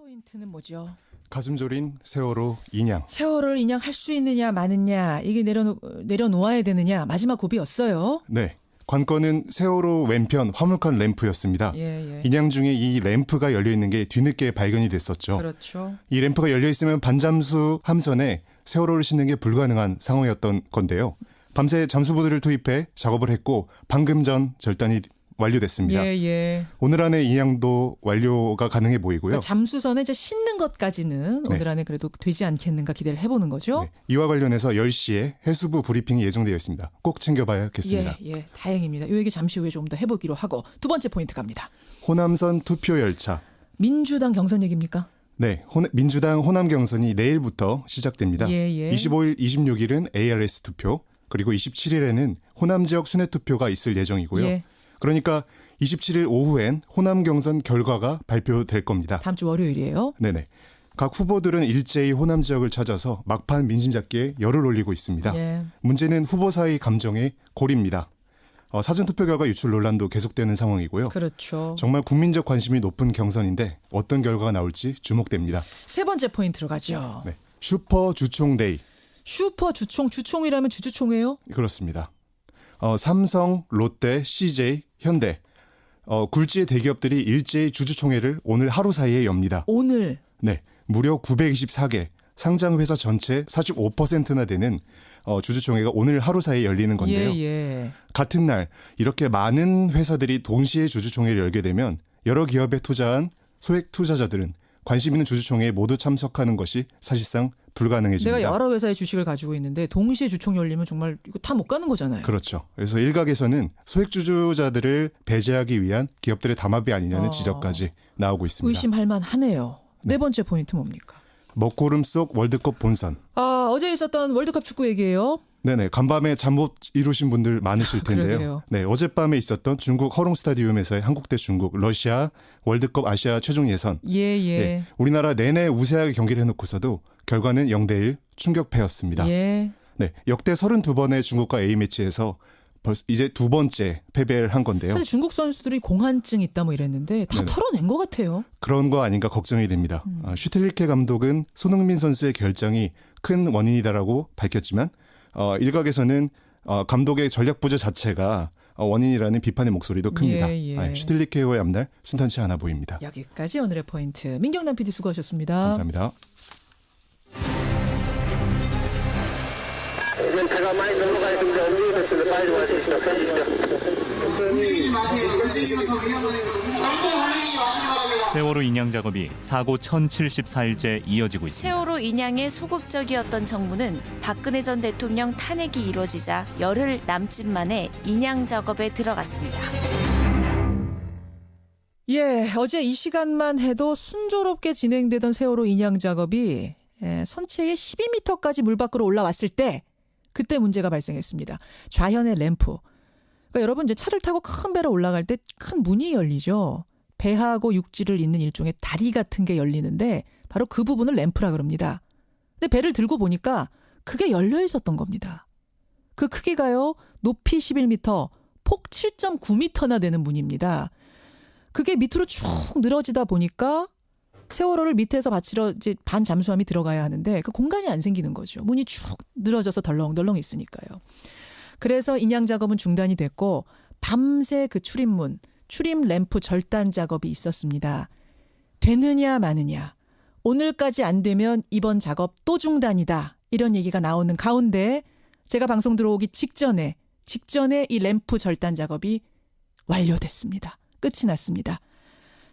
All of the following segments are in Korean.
포인트는 뭐죠? 가슴 졸인 세월호 인양. 세월호를 인양할 수 있느냐 마느냐, 이게 내려놓아야 되느냐, 마지막 고비였어요. 네. 관건은 세월호 왼편 화물칸 램프였습니다. 예. 인양 중에 이 램프가 열려있는 게 뒤늦게 발견이 됐었죠. 그렇죠. 이 램프가 열려있으면 반잠수 함선에 세월호를 싣는 게 불가능한 상황이었던 건데요. 밤새 잠수부들을 투입해 작업을 했고 방금 전 절단이 완료됐습니다. 예. 오늘 안에 인양도 완료가 가능해 보이고요. 그러니까 잠수선에 이제 싣는 것까지는 네. 오늘 안에 그래도 되지 않겠는가 기대를 해보는 거죠. 네. 이와 관련해서 10시에 해수부 브리핑이 예정되어 있습니다. 꼭 챙겨봐야겠습니다. 예, 다행입니다. 이 얘기 잠시 후에 좀 더 해보기로 하고 두 번째 포인트 갑니다. 호남선 투표 열차. 민주당 경선 얘기입니까? 네, 민주당 호남 경선이 내일부터 시작됩니다. 예. 25일, 26일은 ARS 투표, 그리고 27일에는 호남 지역 순회 투표가 있을 예정이고요. 예. 그러니까 27일 오후엔 호남 경선 결과가 발표될 겁니다. 다음 주 월요일이에요. 네네. 각 후보들은 일제히 호남 지역을 찾아서 막판 민심 잡기에 열을 올리고 있습니다. 예. 문제는 후보 사이 감정의 골입니다. 사전투표 결과 유출 논란도 계속되는 상황이고요. 그렇죠. 정말 국민적 관심이 높은 경선인데 어떤 결과가 나올지 주목됩니다. 세 번째 포인트로 가죠. 네. 슈퍼 주총데이. 슈퍼 주총이라면 주주총회요? 그렇습니다. 삼성, 롯데, CJ, 현대 굴지의 대기업들이 일제히 주주총회를 오늘 하루 사이에 엽니다. 오늘? 네, 무려 924개, 상장회사 전체 45%나 되는 주주총회가 오늘 하루 사이에 열리는 건데요. 예. 같은 날 이렇게 많은 회사들이 동시에 주주총회를 열게 되면 여러 기업에 투자한 소액 투자자들은 관심 있는 주주총회에 모두 참석하는 것이 사실상 불가능해집니다. 내가 여러 회사의 주식을 가지고 있는데 동시에 주총 열리면 정말 이거 다 못 가는 거잖아요. 그렇죠. 그래서 일각에서는 소액 주주자들을 배제하기 위한 기업들의 담합이 아니냐는 지적까지 나오고 있습니다. 의심할 만하네요. 네 번째 포인트 뭡니까? 먹구름 속 월드컵 본선. 어제 있었던 월드컵 축구 얘기예요. 네네. 간밤에 잠 못 이루신 분들 많으실 텐데요. 그러게요. 네, 어젯밤에 있었던 중국 허롱 스타디움에서의 한국 대 중국, 러시아 월드컵 아시아 최종 예선. 예. 네, 우리나라 내내 우세하게 경기를 해놓고서도 결과는 0대1 충격패였습니다. 예. 네, 역대 32번의 중국과 A매치에서 벌써 이제 두 번째 패배를 한 건데요. 사실 중국 선수들이 공한증 있다 뭐 이랬는데 다 네네. 털어낸 것 같아요. 그런 거 아닌가 걱정이 됩니다. 슈틸리케 감독은 손흥민 선수의 결정이 큰 원인이다라고 밝혔지만 일각에서는 감독의 전략 부재 자체가 원인이라는 비판의 목소리도 큽니다. 예. 슈틸리케와의 앞날 순탄치 않아 보입니다. 여기까지 오늘의 포인트. 민경남 PD 수고하셨습니다. 감사합니다. 배가 많이 넘어가 있습니다. 움직이겠습니다. 빨리 와주십시오. 세월호 인양 작업이 사고 1074일째 이어지고 있습니다. 세월호 인양에 소극적이었던 정부는 박근혜 전 대통령 탄핵이 이루어지자 열흘 남짓 만에 인양 작업에 들어갔습니다. 예, 어제 이 시간만 해도 순조롭게 진행되던 세월호 인양 작업이 선체의 12m까지 물 밖으로 올라왔을 때 그때 문제가 발생했습니다. 좌현의 램프. 그러니까 여러분 이제 차를 타고 큰 배로 올라갈 때 큰 문이 열리죠. 배하고 육지를 잇는 일종의 다리 같은 게 열리는데 바로 그 부분을 램프라 그럽니다. 근데 배를 들고 보니까 그게 열려 있었던 겁니다. 그 크기가요. 높이 11m, 폭 7.9m나 되는 문입니다. 그게 밑으로 쭉 늘어지다 보니까 세월호를 밑에서 받치러 이제 반 잠수함이 들어가야 하는데 그 공간이 안 생기는 거죠. 문이 쭉 늘어져서 덜렁덜렁 있으니까요. 그래서 인양 작업은 중단이 됐고 밤새 그 출입 램프 절단 작업이 있었습니다. 되느냐 마느냐. 오늘까지 안 되면 이번 작업 또 중단이다. 이런 얘기가 나오는 가운데 제가 방송 들어오기 직전에 이 램프 절단 작업이 완료됐습니다. 끝이 났습니다.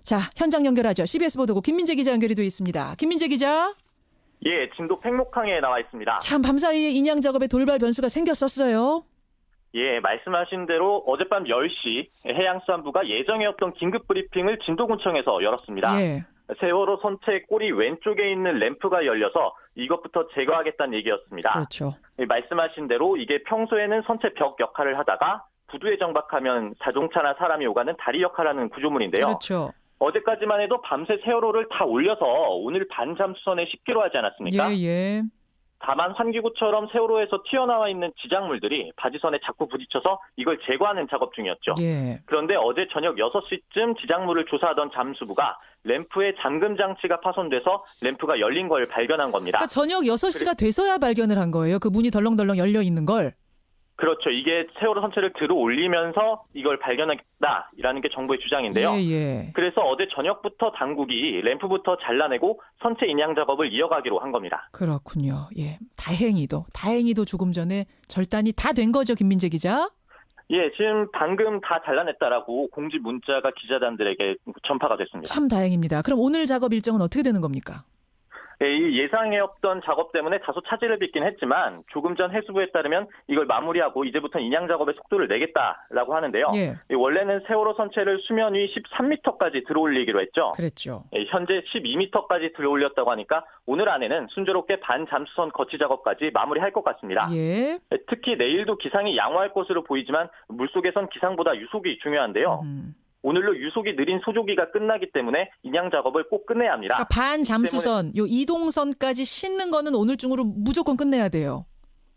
자, 현장 연결하죠. CBS 보도국 김민재 기자 연결이 되어 있습니다. 김민재 기자. 예, 진도 팽목항에 나와 있습니다. 참 밤사이에 인양 작업에 돌발 변수가 생겼었어요. 예, 말씀하신 대로 어젯밤 10시 해양수산부가 예정이었던 긴급 브리핑을 진도군청에서 열었습니다. 예. 세월호 선체 꼬리 왼쪽에 있는 램프가 열려서 이것부터 제거하겠다는 얘기였습니다. 그렇죠. 예, 말씀하신 대로 이게 평소에는 선체 벽 역할을 하다가 부두에 정박하면 자동차나 사람이 오가는 다리 역할을 하는 구조물인데요. 그렇죠. 어제까지만 해도 밤새 세월호를 다 올려서 오늘 반잠수선에 싣기로 하지 않았습니까? 예. 다만 환기구처럼 세월호에서 튀어나와 있는 지작물들이 바지선에 자꾸 부딪혀서 이걸 제거하는 작업 중이었죠. 예. 그런데 어제 저녁 6시쯤 지작물을 조사하던 잠수부가 램프의 잠금 장치가 파손돼서 램프가 열린 걸 발견한 겁니다. 그러니까 저녁 6시가 돼서야 발견을 한 거예요. 그 문이 덜렁덜렁 열려 있는 걸. 그렇죠. 이게 세월호 선체를 들어 올리면서 이걸 발견했다라는 게 정부의 주장인데요. 예. 그래서 어제 저녁부터 당국이 램프부터 잘라내고 선체 인양 작업을 이어가기로 한 겁니다. 그렇군요. 예. 다행히도 조금 전에 절단이 다 된 거죠, 김민재 기자? 예, 지금 방금 다 잘라냈다라고 공지 문자가 기자단들에게 전파가 됐습니다. 참 다행입니다. 그럼 오늘 작업 일정은 어떻게 되는 겁니까? 예, 이 예상해왔던 작업 때문에 다소 차질을 빚긴 했지만 조금 전 해수부에 따르면 이걸 마무리하고 이제부터 인양 작업의 속도를 내겠다라고 하는데요. 예. 원래는 세월호 선체를 수면 위 13m까지 들어올리기로 했죠. 그랬죠. 예, 현재 12m까지 들어올렸다고 하니까 오늘 안에는 순조롭게 반잠수선 거치 작업까지 마무리할 것 같습니다. 예. 특히 내일도 기상이 양호할 것으로 보이지만 물속에선 기상보다 유속이 중요한데요. 오늘로 유속이 느린 소조기가 끝나기 때문에 인양 작업을 꼭 끝내야 합니다. 그러니까 반잠수선, 요 이동선까지 싣는 거는 오늘 중으로 무조건 끝내야 돼요.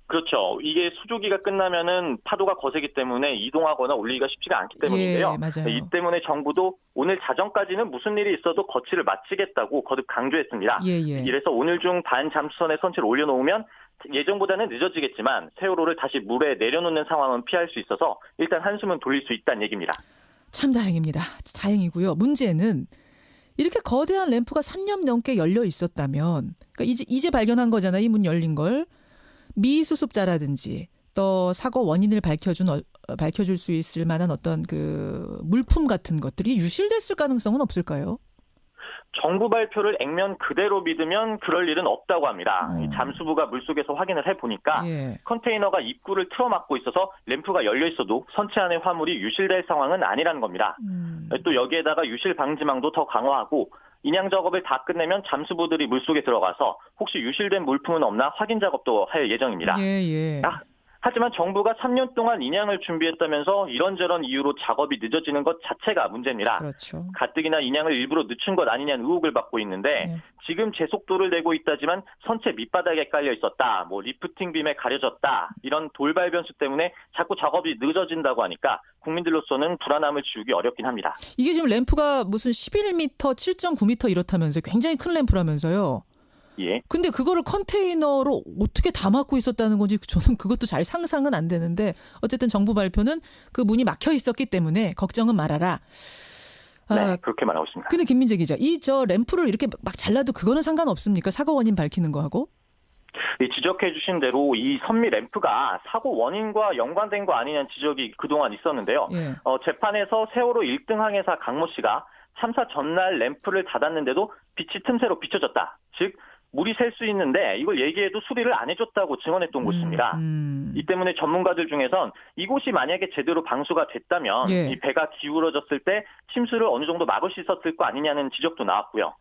그렇죠. 이게 수조기가 끝나면은 파도가 거세기 때문에 이동하거나 올리기가 쉽지가 않기 때문인데요. 예, 맞아요. 이 때문에 정부도 오늘 자정까지는 무슨 일이 있어도 거치를 마치겠다고 거듭 강조했습니다. 예. 이래서 오늘 중 반잠수선에 선체를 올려놓으면 예정보다는 늦어지겠지만 세월호를 다시 물에 내려놓는 상황은 피할 수 있어서 일단 한숨은 돌릴 수 있다는 얘기입니다. 참 다행입니다. 다행이고요. 문제는 이렇게 거대한 램프가 3년 넘게 열려 있었다면, 그러니까 이제 발견한 거잖아요. 이 문 열린 걸. 미수습자라든지 또 사고 원인을 밝혀줄 수 있을 만한 어떤 그 물품 같은 것들이 유실됐을 가능성은 없을까요? 정부 발표를 액면 그대로 믿으면 그럴 일은 없다고 합니다. 잠수부가 물속에서 확인을 해보니까 예. 컨테이너가 입구를 틀어막고 있어서 램프가 열려 있어도 선체 안의 화물이 유실될 상황은 아니라는 겁니다. 또 여기에다가 유실 방지망도 더 강화하고 인양 작업을 다 끝내면 잠수부들이 물속에 들어가서 혹시 유실된 물품은 없나 확인 작업도 할 예정입니다. 예. 하지만 정부가 3년 동안 인양을 준비했다면서 이런저런 이유로 작업이 늦어지는 것 자체가 문제입니다. 그렇죠. 가뜩이나 인양을 일부러 늦춘 것 아니냐는 의혹을 받고 있는데 지금 제속도를 내고 있다지만 선체 밑바닥에 깔려 있었다, 리프팅 빔에 가려졌다 이런 돌발 변수 때문에 자꾸 작업이 늦어진다고 하니까 국민들로서는 불안함을 지우기 어렵긴 합니다. 이게 지금 램프가 무슨 11m, 7.9m 이렇다면서요. 굉장히 큰 램프라면서요. 예. 근데 그거를 컨테이너로 어떻게 다 막고 있었다는 건지 저는 그것도 잘 상상은 안 되는데 어쨌든 정부 발표는 그 문이 막혀 있었기 때문에 걱정은 말아라. 네, 그렇게 말하고 있습니다. 근데 김민재 기자, 저 램프를 이렇게 막 잘라도 그거는 상관없습니까? 사고 원인 밝히는 거하고? 지적해 주신 대로 이 선미 램프가 사고 원인과 연관된 거 아니냐는 지적이 그동안 있었는데요. 예. 재판에서 세월호 1등 항해사 강모 씨가 참사 전날 램프를 닫았는데도 빛이 틈새로 비춰졌다. 즉 물이 셀 수 있는데 이걸 얘기해도 수리를 안 해줬다고 증언했던 곳입니다. 이 때문에 전문가들 중에선 이곳이 만약에 제대로 방수가 됐다면 이 배가 기울어졌을 때 침수를 어느 정도 막을 수 있었을 거 아니냐는 지적도 나왔고요.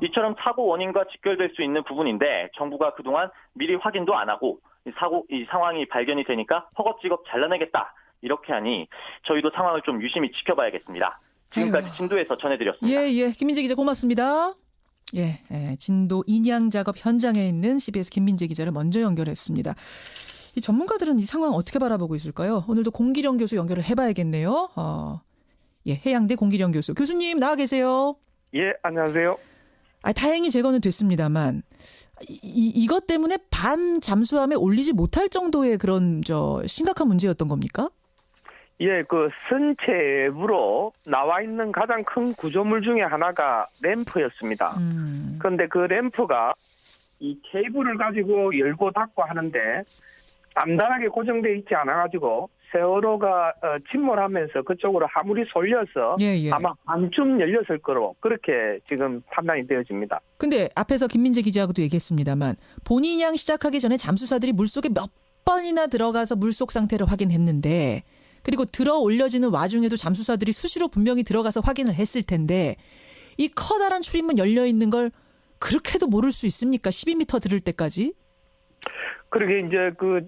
이처럼 사고 원인과 직결될 수 있는 부분인데 정부가 그동안 미리 확인도 안 하고 이 상황이 발견이 되니까 허겁지겁 잘라내겠다. 이렇게 하니 저희도 상황을 좀 유심히 지켜봐야겠습니다. 지금까지 진도에서 전해드렸습니다. 예. 김민재 기자 고맙습니다. 진도 인양 작업 현장에 있는 CBS 김민재 기자를 먼저 연결했습니다. 이 전문가들은 이 상황 어떻게 바라보고 있을까요? 오늘도 공기령 교수 연결을 해봐야겠네요. 해양대 공기령 교수. 교수님 나와 계세요. 예, 안녕하세요. 다행히 제거는 됐습니다만 이것 때문에 반 잠수함에 올리지 못할 정도의 그런 심각한 문제였던 겁니까? 예, 그 선체 외부로 나와 있는 가장 큰 구조물 중에 하나가 램프였습니다. 그런데 그 램프가 이 케이블을 가지고 열고 닫고 하는데 단단하게 고정되어 있지 않아가지고 세월호가 침몰하면서 그쪽으로 화물이 쏠려서 아마 반쯤 열렸을 거로 그렇게 지금 판단이 되어집니다. 근데 앞에서 김민재 기자하고도 얘기했습니다만 본인양 시작하기 전에 잠수사들이 물속에 몇 번이나 들어가서 물속 상태를 확인했는데 그리고 들어 올려지는 와중에도 잠수사들이 수시로 분명히 들어가서 확인을 했을 텐데 이 커다란 출입문 열려 있는 걸 그렇게도 모를 수 있습니까? 12m 들을 때까지? 그러게 이제 그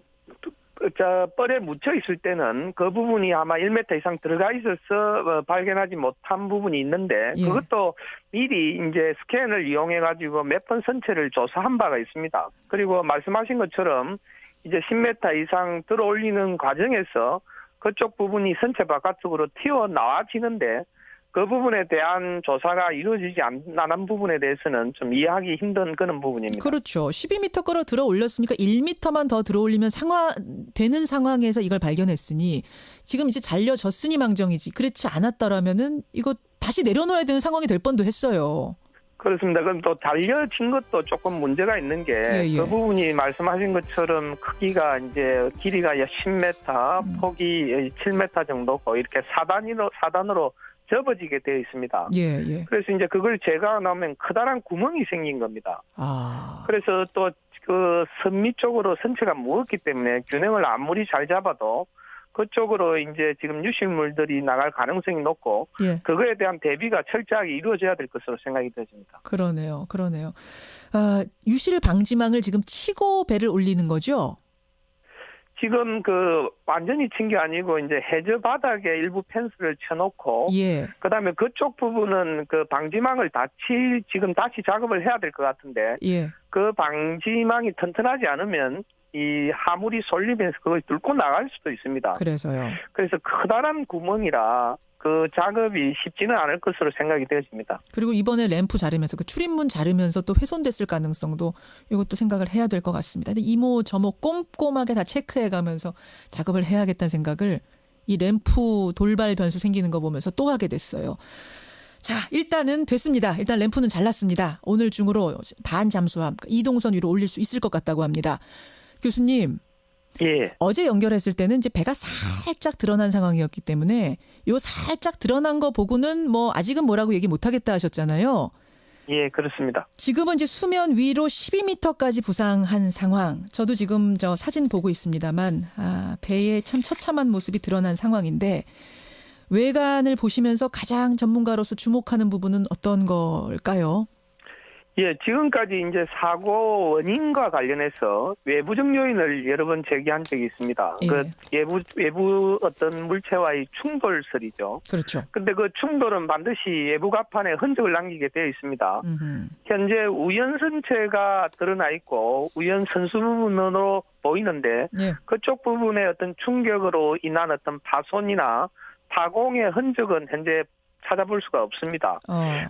뻘에 묻혀 있을 때는 그 부분이 아마 1m 이상 들어가 있어서 발견하지 못한 부분이 있는데 예. 그것도 미리 이제 스캔을 이용해 가지고 몇 번 선체를 조사한 바가 있습니다. 그리고 말씀하신 것처럼 이제 10m 이상 들어 올리는 과정에서 그쪽 부분이 선체 바깥쪽으로 튀어나와지는데 그 부분에 대한 조사가 이루어지지 않은 부분에 대해서는 좀 이해하기 힘든 그런 부분입니다. 그렇죠. 12m 끌어 들어 올렸으니까 1m만 더 들어 올리면 되는 상황에서 이걸 발견했으니 지금 이제 잘려졌으니 망정이지. 그렇지 않았더라면은 이거 다시 내려놓아야 되는 상황이 될 뻔도 했어요. 그렇습니다. 그럼 또 달려진 것도 조금 문제가 있는 게 그 부분이 말씀하신 것처럼 크기가 이제 길이가 10m, 폭이 7m 정도고 이렇게 4단으로 접어지게 되어 있습니다. 예. 그래서 이제 그걸 제거하면 커다란 구멍이 생긴 겁니다. 그래서 또 그 선미 쪽으로 선체가 무겁기 때문에 균형을 아무리 잘 잡아도 그쪽으로 이제 지금 유실물들이 나갈 가능성이 높고 그거에 대한 대비가 철저하게 이루어져야 될 것으로 생각이 되집니다. 그러네요. 유실 방지망을 지금 치고 배를 올리는 거죠? 지금 그 완전히 친 게 아니고 이제 해저 바닥에 일부 펜스를 쳐놓고 그다음에 그쪽 부분은 그 방지망을 지금 다시 작업을 해야 될 것 같은데 그 방지망이 튼튼하지 않으면 이 하물이 쏠리면서 그걸 뚫고 나갈 수도 있습니다. 그래서 커다란 구멍이라 그 작업이 쉽지는 않을 것으로 생각이 되어집니다. 그리고 이번에 램프 자르면서 그 출입문 자르면서 또 훼손됐을 가능성도 이것도 생각을 해야 될 것 같습니다. 근데 이모저모 꼼꼼하게 다 체크해가면서 작업을 해야겠다는 생각을 이 램프 돌발 변수 생기는 거 보면서 또 하게 됐어요. 자, 일단은 됐습니다. 일단 램프는 잘랐습니다. 오늘 중으로 반잠수함 이동선 위로 올릴 수 있을 것 같다고 합니다. 교수님. 어제 연결했을 때는 이제 배가 살짝 드러난 상황이었기 때문에 요 살짝 드러난 거 보고는 뭐 아직은 뭐라고 얘기 못 하겠다 하셨잖아요. 예, 그렇습니다. 지금은 이제 수면 위로 12m까지 부상한 상황. 저도 지금 저 사진 보고 있습니다만 배의 참 처참한 모습이 드러난 상황인데 외관을 보시면서 가장 전문가로서 주목하는 부분은 어떤 걸까요? 예, 지금까지 이제 사고 원인과 관련해서 외부적 요인을 여러 번 제기한 적이 있습니다. 그 외부 어떤 물체와의 충돌설이죠. 그렇죠. 근데 그 충돌은 반드시 외부 갑판에 흔적을 남기게 되어 있습니다. 현재 우연선체가 드러나 있고 우연선수 부분으로 보이는데 그쪽 부분의 어떤 충격으로 인한 어떤 파손이나 파공의 흔적은 현재 찾아볼 수가 없습니다.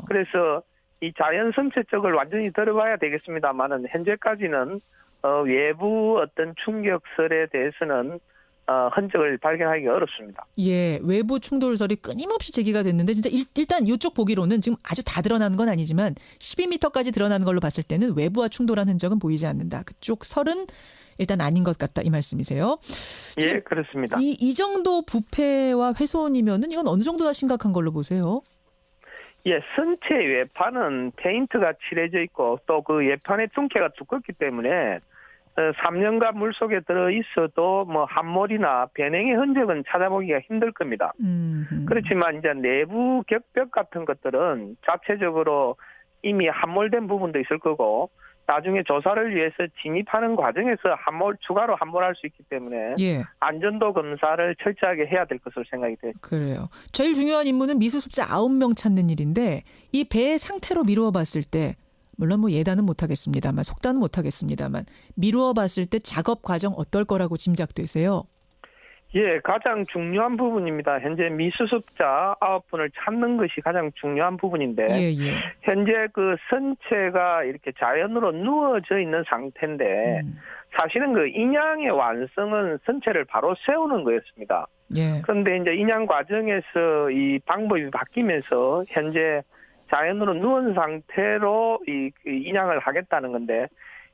그래서 이 자연 선체 쪽을 완전히 들어봐야 되겠습니다만은 현재까지는 외부 어떤 충격설에 대해서는 흔적을 발견하기 어렵습니다. 예, 외부 충돌설이 끊임없이 제기가 됐는데 진짜 일단 이쪽 보기로는 지금 아주 다 드러나는 건 아니지만 12m까지 드러나는 걸로 봤을 때는 외부와 충돌한 흔적은 보이지 않는다. 그쪽 설은 일단 아닌 것 같다 이 말씀이세요? 예, 그렇습니다. 이 정도 부패와 훼손이면은 이건 어느 정도나 심각한 걸로 보세요? 예, 선체 외판은 페인트가 칠해져 있고 또 그 외판의 뚱케가 두껍기 때문에 3년간 물속에 들어 있어도 뭐 함몰이나 변형의 흔적은 찾아보기가 힘들 겁니다. 그렇지만 이제 내부 격벽 같은 것들은 자체적으로 이미 함몰된 부분도 있을 거고 나중에 조사를 위해서 진입하는 과정에서 추가로 함몰할 수 있기 때문에 안전도 검사를 철저하게 해야 될 것으로 생각이 돼요. 그래요. 제일 중요한 임무는 미수습자 9명 찾는 일인데 이 배의 상태로 미루어 봤을 때 물론 뭐 예단은 못하겠습니다만 속단은 못하겠습니다만 미루어 봤을 때 작업 과정 어떨 거라고 짐작되세요? 예, 가장 중요한 부분입니다. 현재 미수습자 9분을 찾는 것이 가장 중요한 부분인데 현재 그 선체가 이렇게 자연으로 누워져 있는 상태인데 사실은 그 인양의 완성은 선체를 바로 세우는 거였습니다. 그런데 이제 인양 과정에서 이 방법이 바뀌면서 현재 자연으로 누운 상태로 이 인양을 하겠다는 건데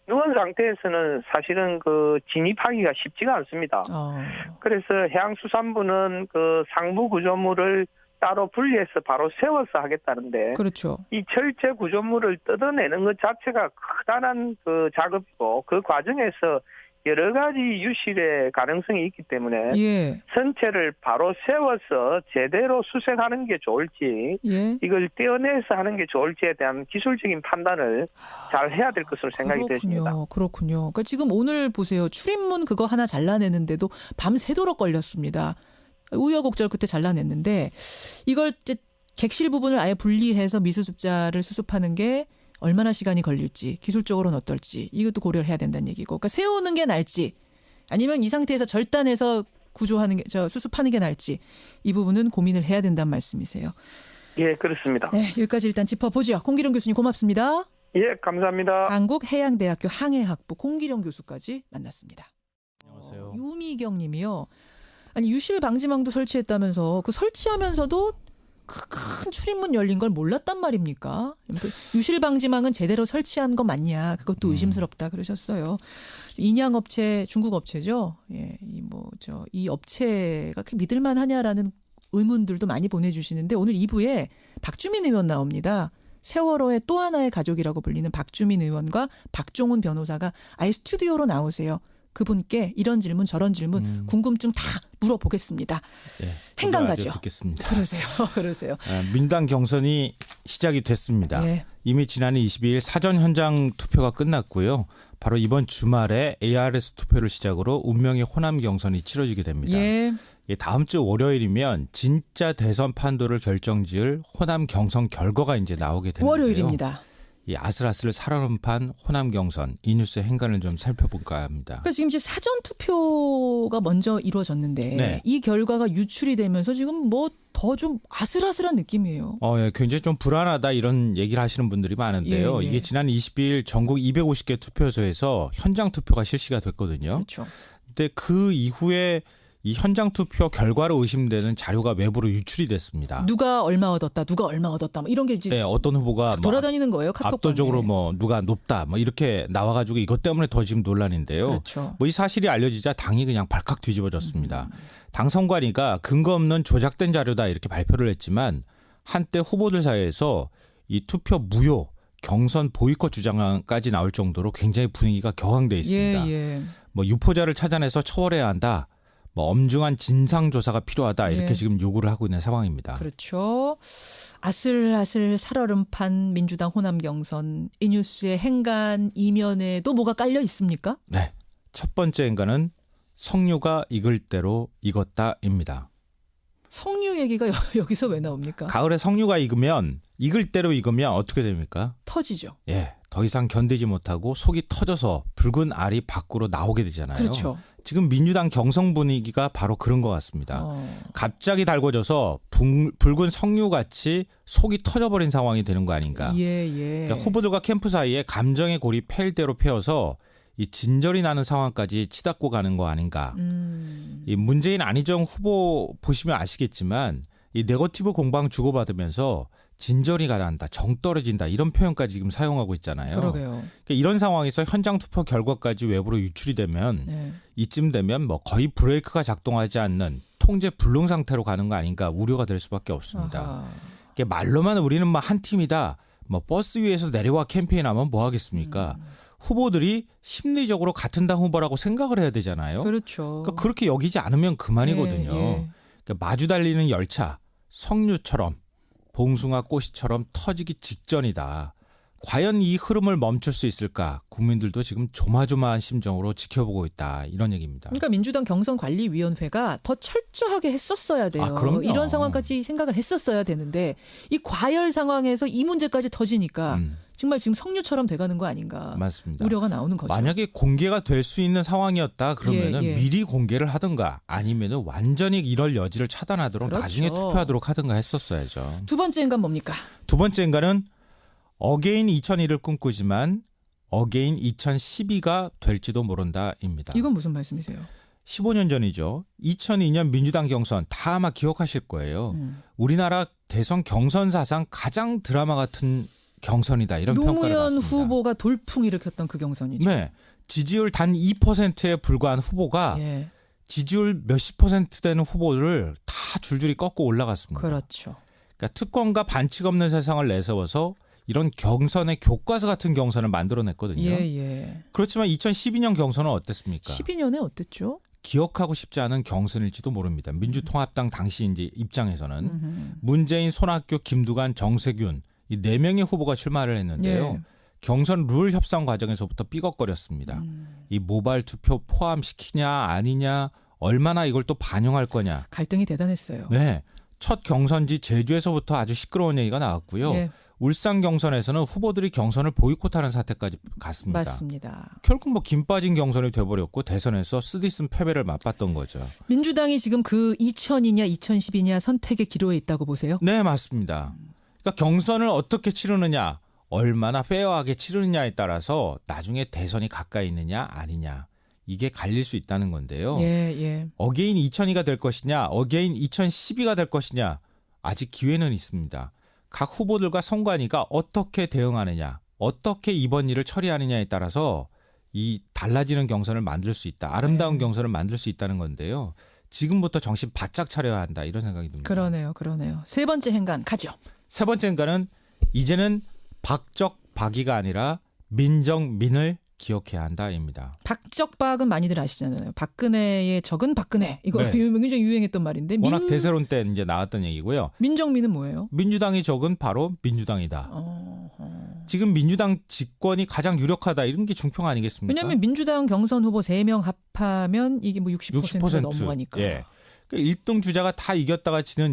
누운 상태에서는 사실은 그 진입하기가 쉽지가 않습니다. 그래서 해양수산부는 그 상부 구조물을 따로 분리해서 바로 세워서 하겠다는데 이 철제 구조물을 뜯어내는 것 자체가 커다란 그 작업이고 그 과정에서 여러 가지 유실의 가능성이 있기 때문에 예. 선체를 바로 세워서 제대로 수색하는 게 좋을지 예. 이걸 떼어내서 하는 게 좋을지에 대한 기술적인 판단을 잘 해야 될 것으로 생각이 되십니다. 그렇군요. 그러니까 지금 오늘 보세요. 출입문 그거 하나 잘라내는데도 밤새도록 걸렸습니다. 우여곡절 끝에 잘라냈는데 이걸 이제 객실 부분을 아예 분리해서 미수습자를 수습하는 게 얼마나 시간이 걸릴지, 기술적으로는 어떨지 이것도 고려를 해야 된다는 얘기고, 그러니까 세우는 게 나을지 아니면 이 상태에서 절단해서 구조하는 게, 수습하는 게 나을지 이 부분은 고민을 해야 된다는 말씀이세요. 예, 그렇습니다. 네, 여기까지 일단 짚어보죠. 공기룡 교수님 고맙습니다. 예, 감사합니다. 한국해양대학교 항해학부 공기룡 교수까지 만났습니다. 안녕하세요. 유미경 님이요. 아니 유실 방지망도 설치했다면서 그 설치하면서도 큰 출입문 열린 걸 몰랐단 말입니까? 유실 방지망은 제대로 설치한 거 맞냐? 그것도 의심스럽다 그러셨어요. 인양업체, 중국 업체죠. 예, 이 업체가 믿을만 하냐라는 의문들도 많이 보내주시는데 오늘 2부에 박주민 의원 나옵니다. 세월호의 또 하나의 가족이라고 불리는 박주민 의원과 박종훈 변호사가 아예 스튜디오로 나오세요. 그분께 이런 질문 저런 질문 궁금증 다 물어보겠습니다. 네, 행간가죠. 듣겠습니다. 그러세요. 민주당 경선이 시작이 됐습니다. 예. 이미 지난해 22일 사전 현장 투표가 끝났고요. 바로 이번 주말에 ARS 투표를 시작으로 운명의 호남 경선이 치러지게 됩니다. 예. 다음 주 월요일이면 진짜 대선 판도를 결정지을 호남 경선 결과가 이제 나오게 되는데요. 월요일입니다. 이 아슬아슬 살얼음판 호남 경선 이 뉴스의 행간을 좀 살펴볼까 합니다. 그러니까 지금 이제 사전 투표가 먼저 이루어졌는데 네. 이 결과가 유출이 되면서 지금 더 좀 아슬아슬한 느낌이에요. 예, 굉장히 좀 불안하다 이런 얘기를 하시는 분들이 많은데요. 예. 이게 지난 22일 전국 250개 투표소에서 현장 투표가 실시가 됐거든요. 그렇죠. 근데 그 이후에 이 현장 투표 결과로 의심되는 자료가 외부로 유출이 됐습니다. 누가 얼마 얻었다, 누가 얼마 얻었다, 이런 게 이제 네, 어떤 후보가 돌아다니는 거예요. 카톡방에. 압도적으로 누가 높다, 이렇게 나와가지고 이것 때문에 더 지금 논란인데요. 그렇죠. 이 사실이 알려지자 당이 그냥 발칵 뒤집어졌습니다. 당 선관위가 근거 없는 조작된 자료다 이렇게 발표를 했지만 한때 후보들 사이에서 이 투표 무효, 경선 보이콧 주장까지 나올 정도로 굉장히 분위기가 격앙돼 있습니다. 예. 유포자를 찾아내서 처벌해야 한다. 엄중한 진상조사가 필요하다 이렇게 지금 요구를 하고 있는 상황입니다. 그렇죠. 아슬아슬 살얼음판 민주당 호남 경선 이 뉴스의 행간 이면에도 뭐가 깔려 있습니까? 네. 첫 번째 행간은 석류가 익을 대로 익었다입니다. 석류 얘기가 여기서 왜 나옵니까? 가을에 석류가 익을 대로 익으면 어떻게 됩니까? 터지죠. 예. 더 이상 견디지 못하고 속이 터져서 붉은 알이 밖으로 나오게 되잖아요. 그렇죠. 지금 민주당 경선 분위기가 바로 그런 것 같습니다. 갑자기 달궈져서 붉은 석류같이 속이 터져버린 상황이 되는 거 아닌가. 그러니까 후보들과 캠프 사이에 감정의 골이 패일 대로 패여서 이 진절이 나는 상황까지 치닫고 가는 거 아닌가. 이 문재인 안희정 후보 보시면 아시겠지만 이 네거티브 공방 주고받으면서 진절이 가난다, 정 떨어진다 이런 표현까지 지금 사용하고 있잖아요. 그러게요. 그러니까 이런 상황에서 현장 투표 결과까지 외부로 유출이 되면 이쯤 되면 거의 브레이크가 작동하지 않는 통제 불능 상태로 가는 거 아닌가 우려가 될 수밖에 없습니다. 그러니까 말로만 우리는 한 팀이다, 버스 위에서 내려와 캠페인하면 뭐 하겠습니까? 후보들이 심리적으로 같은 당 후보라고 생각을 해야 되잖아요. 그렇죠. 그러니까 그렇게 여기지 않으면 그만이거든요. 그러니까 마주 달리는 열차, 석류처럼 봉숭아 꽃이처럼 터지기 직전이다. 과연 이 흐름을 멈출 수 있을까? 국민들도 지금 조마조마한 심정으로 지켜보고 있다. 이런 얘기입니다. 그러니까 민주당 경선관리위원회가 더 철저하게 했었어야 돼요. 그럼요. 이런 상황까지 생각을 했었어야 되는데 이 과열 상황에서 이 문제까지 터지니까 정말 지금 석류처럼 돼가는 거 아닌가. 맞습니다. 우려가 나오는 거죠. 만약에 공개가 될 수 있는 상황이었다 그러면은 미리 공개를 하든가 아니면은 완전히 이럴 여지를 차단하도록 그렇죠. 나중에 투표하도록 하든가 했었어야죠. 두 번째 인간 뭡니까? 두 번째 인간은 어게인 2001을 꿈꾸지만 어게인 2012가 될지도 모른다입니다. 이건 무슨 말씀이세요? 15년 전이죠. 2002년 민주당 경선 다 아마 기억하실 거예요. 우리나라 대선 경선 사상 가장 드라마 같은 경선이다 이런 평가를 받습니다. 노무현 후보가 돌풍 일으켰던 그 경선이죠. 네. 지지율 단 2%에 불과한 후보가 지지율 몇십 % 되는 후보를 다 줄줄이 꺾고 올라갔습니다. 그렇죠. 그러니까 특권과 반칙 없는 세상을 내세워서 이런 경선의 교과서 같은 경선을 만들어냈거든요. 예. 그렇지만 2012년 경선은 어땠습니까? 12년에 어땠죠? 기억하고 싶지 않은 경선일지도 모릅니다. 민주통합당 당시 이제 입장에서는 문재인, 손학규, 김두관, 정세균 이 4명의 후보가 출마를 했는데요. 예. 경선 룰 협상 과정에서부터 삐걱거렸습니다. 이 모바일 투표 포함시키냐 아니냐 얼마나 이걸 또 반영할 거냐. 갈등이 대단했어요. 네. 첫 경선지 제주에서부터 아주 시끄러운 얘기가 나왔고요. 예. 울산 경선에서는 후보들이 경선을 보이콧하는 사태까지 갔습니다. 맞습니다. 결국 뭐 김 빠진 경선이 돼버렸고 대선에서 쓰디쓴 패배를 맛봤던 거죠. 민주당이 지금 그 2000이냐 2010이냐 선택의 기로에 있다고 보세요? 네, 맞습니다. 그러니까 경선을 어떻게 치르느냐, 얼마나 페어하게 치르느냐에 따라서 나중에 대선이 가까이 있느냐 아니냐 이게 갈릴 수 있다는 건데요. 예. 어게인 2002가 될 것이냐, 어게인 2012가 될 것이냐 아직 기회는 있습니다. 각 후보들과 선관위가 어떻게 대응하느냐, 어떻게 이번 일을 처리하느냐에 따라서 이 달라지는 경선을 만들 수 있다. 아름다운 경선을 만들 수 있다는 건데요. 지금부터 정신 바짝 차려야 한다. 이런 생각이 듭니다. 그러네요. 세 번째 행간 가죠. 세 번째 행간은 이제는 박적박이가 아니라 민정민을 기억해야 한다입니다. 박적박은 많이들 아시잖아요. 박근혜의 적은 박근혜. 이거 네. 굉장히 유행했던 말인데. 워낙 대세론 때 이제 나왔던 얘기고요. 민정민은 뭐예요? 민주당이 적은 바로 민주당이다. 지금 민주당 집권이 가장 유력하다 이런 게 중평 아니겠습니까? 왜냐하면 민주당 경선 후보 3명 합하면 이게 뭐 60%가 넘어가니까. 예. 그러니까 1등 주자가 다 이겼다가 지는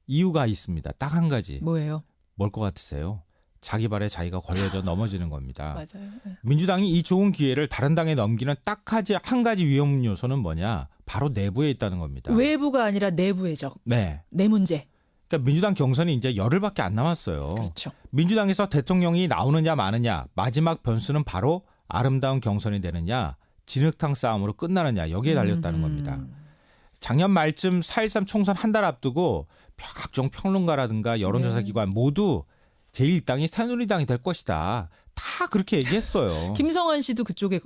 이유가 있습니다. 딱 한 가지. 뭐예요? 뭘 것 같으세요? 자기 발에 자기가 걸려져 넘어지는 겁니다. 맞아요. 네. 민주당이 이 좋은 기회를 다른 당에 넘기는 딱 한 가지 위험 요소는 뭐냐? 바로 내부에 있다는 겁니다. 외부가 아니라 내부의 적. 네. 내 문제. 그러니까 민주당 경선이 이제 열흘밖에 안 남았어요. 그렇죠. 민주당에서 대통령이 나오느냐 마느냐 마지막 변수는 바로 아름다운 경선이 되느냐 진흙탕 싸움으로 끝나느냐 여기에 달렸다는 겁니다. 작년 말쯤 4.13 총선 한 달 앞두고 각종 평론가라든가 여론조사 기관 모두 제1당이 새누리당이 될 것이다. 다 그렇게 얘기했어요. 김성환 씨도 그쪽에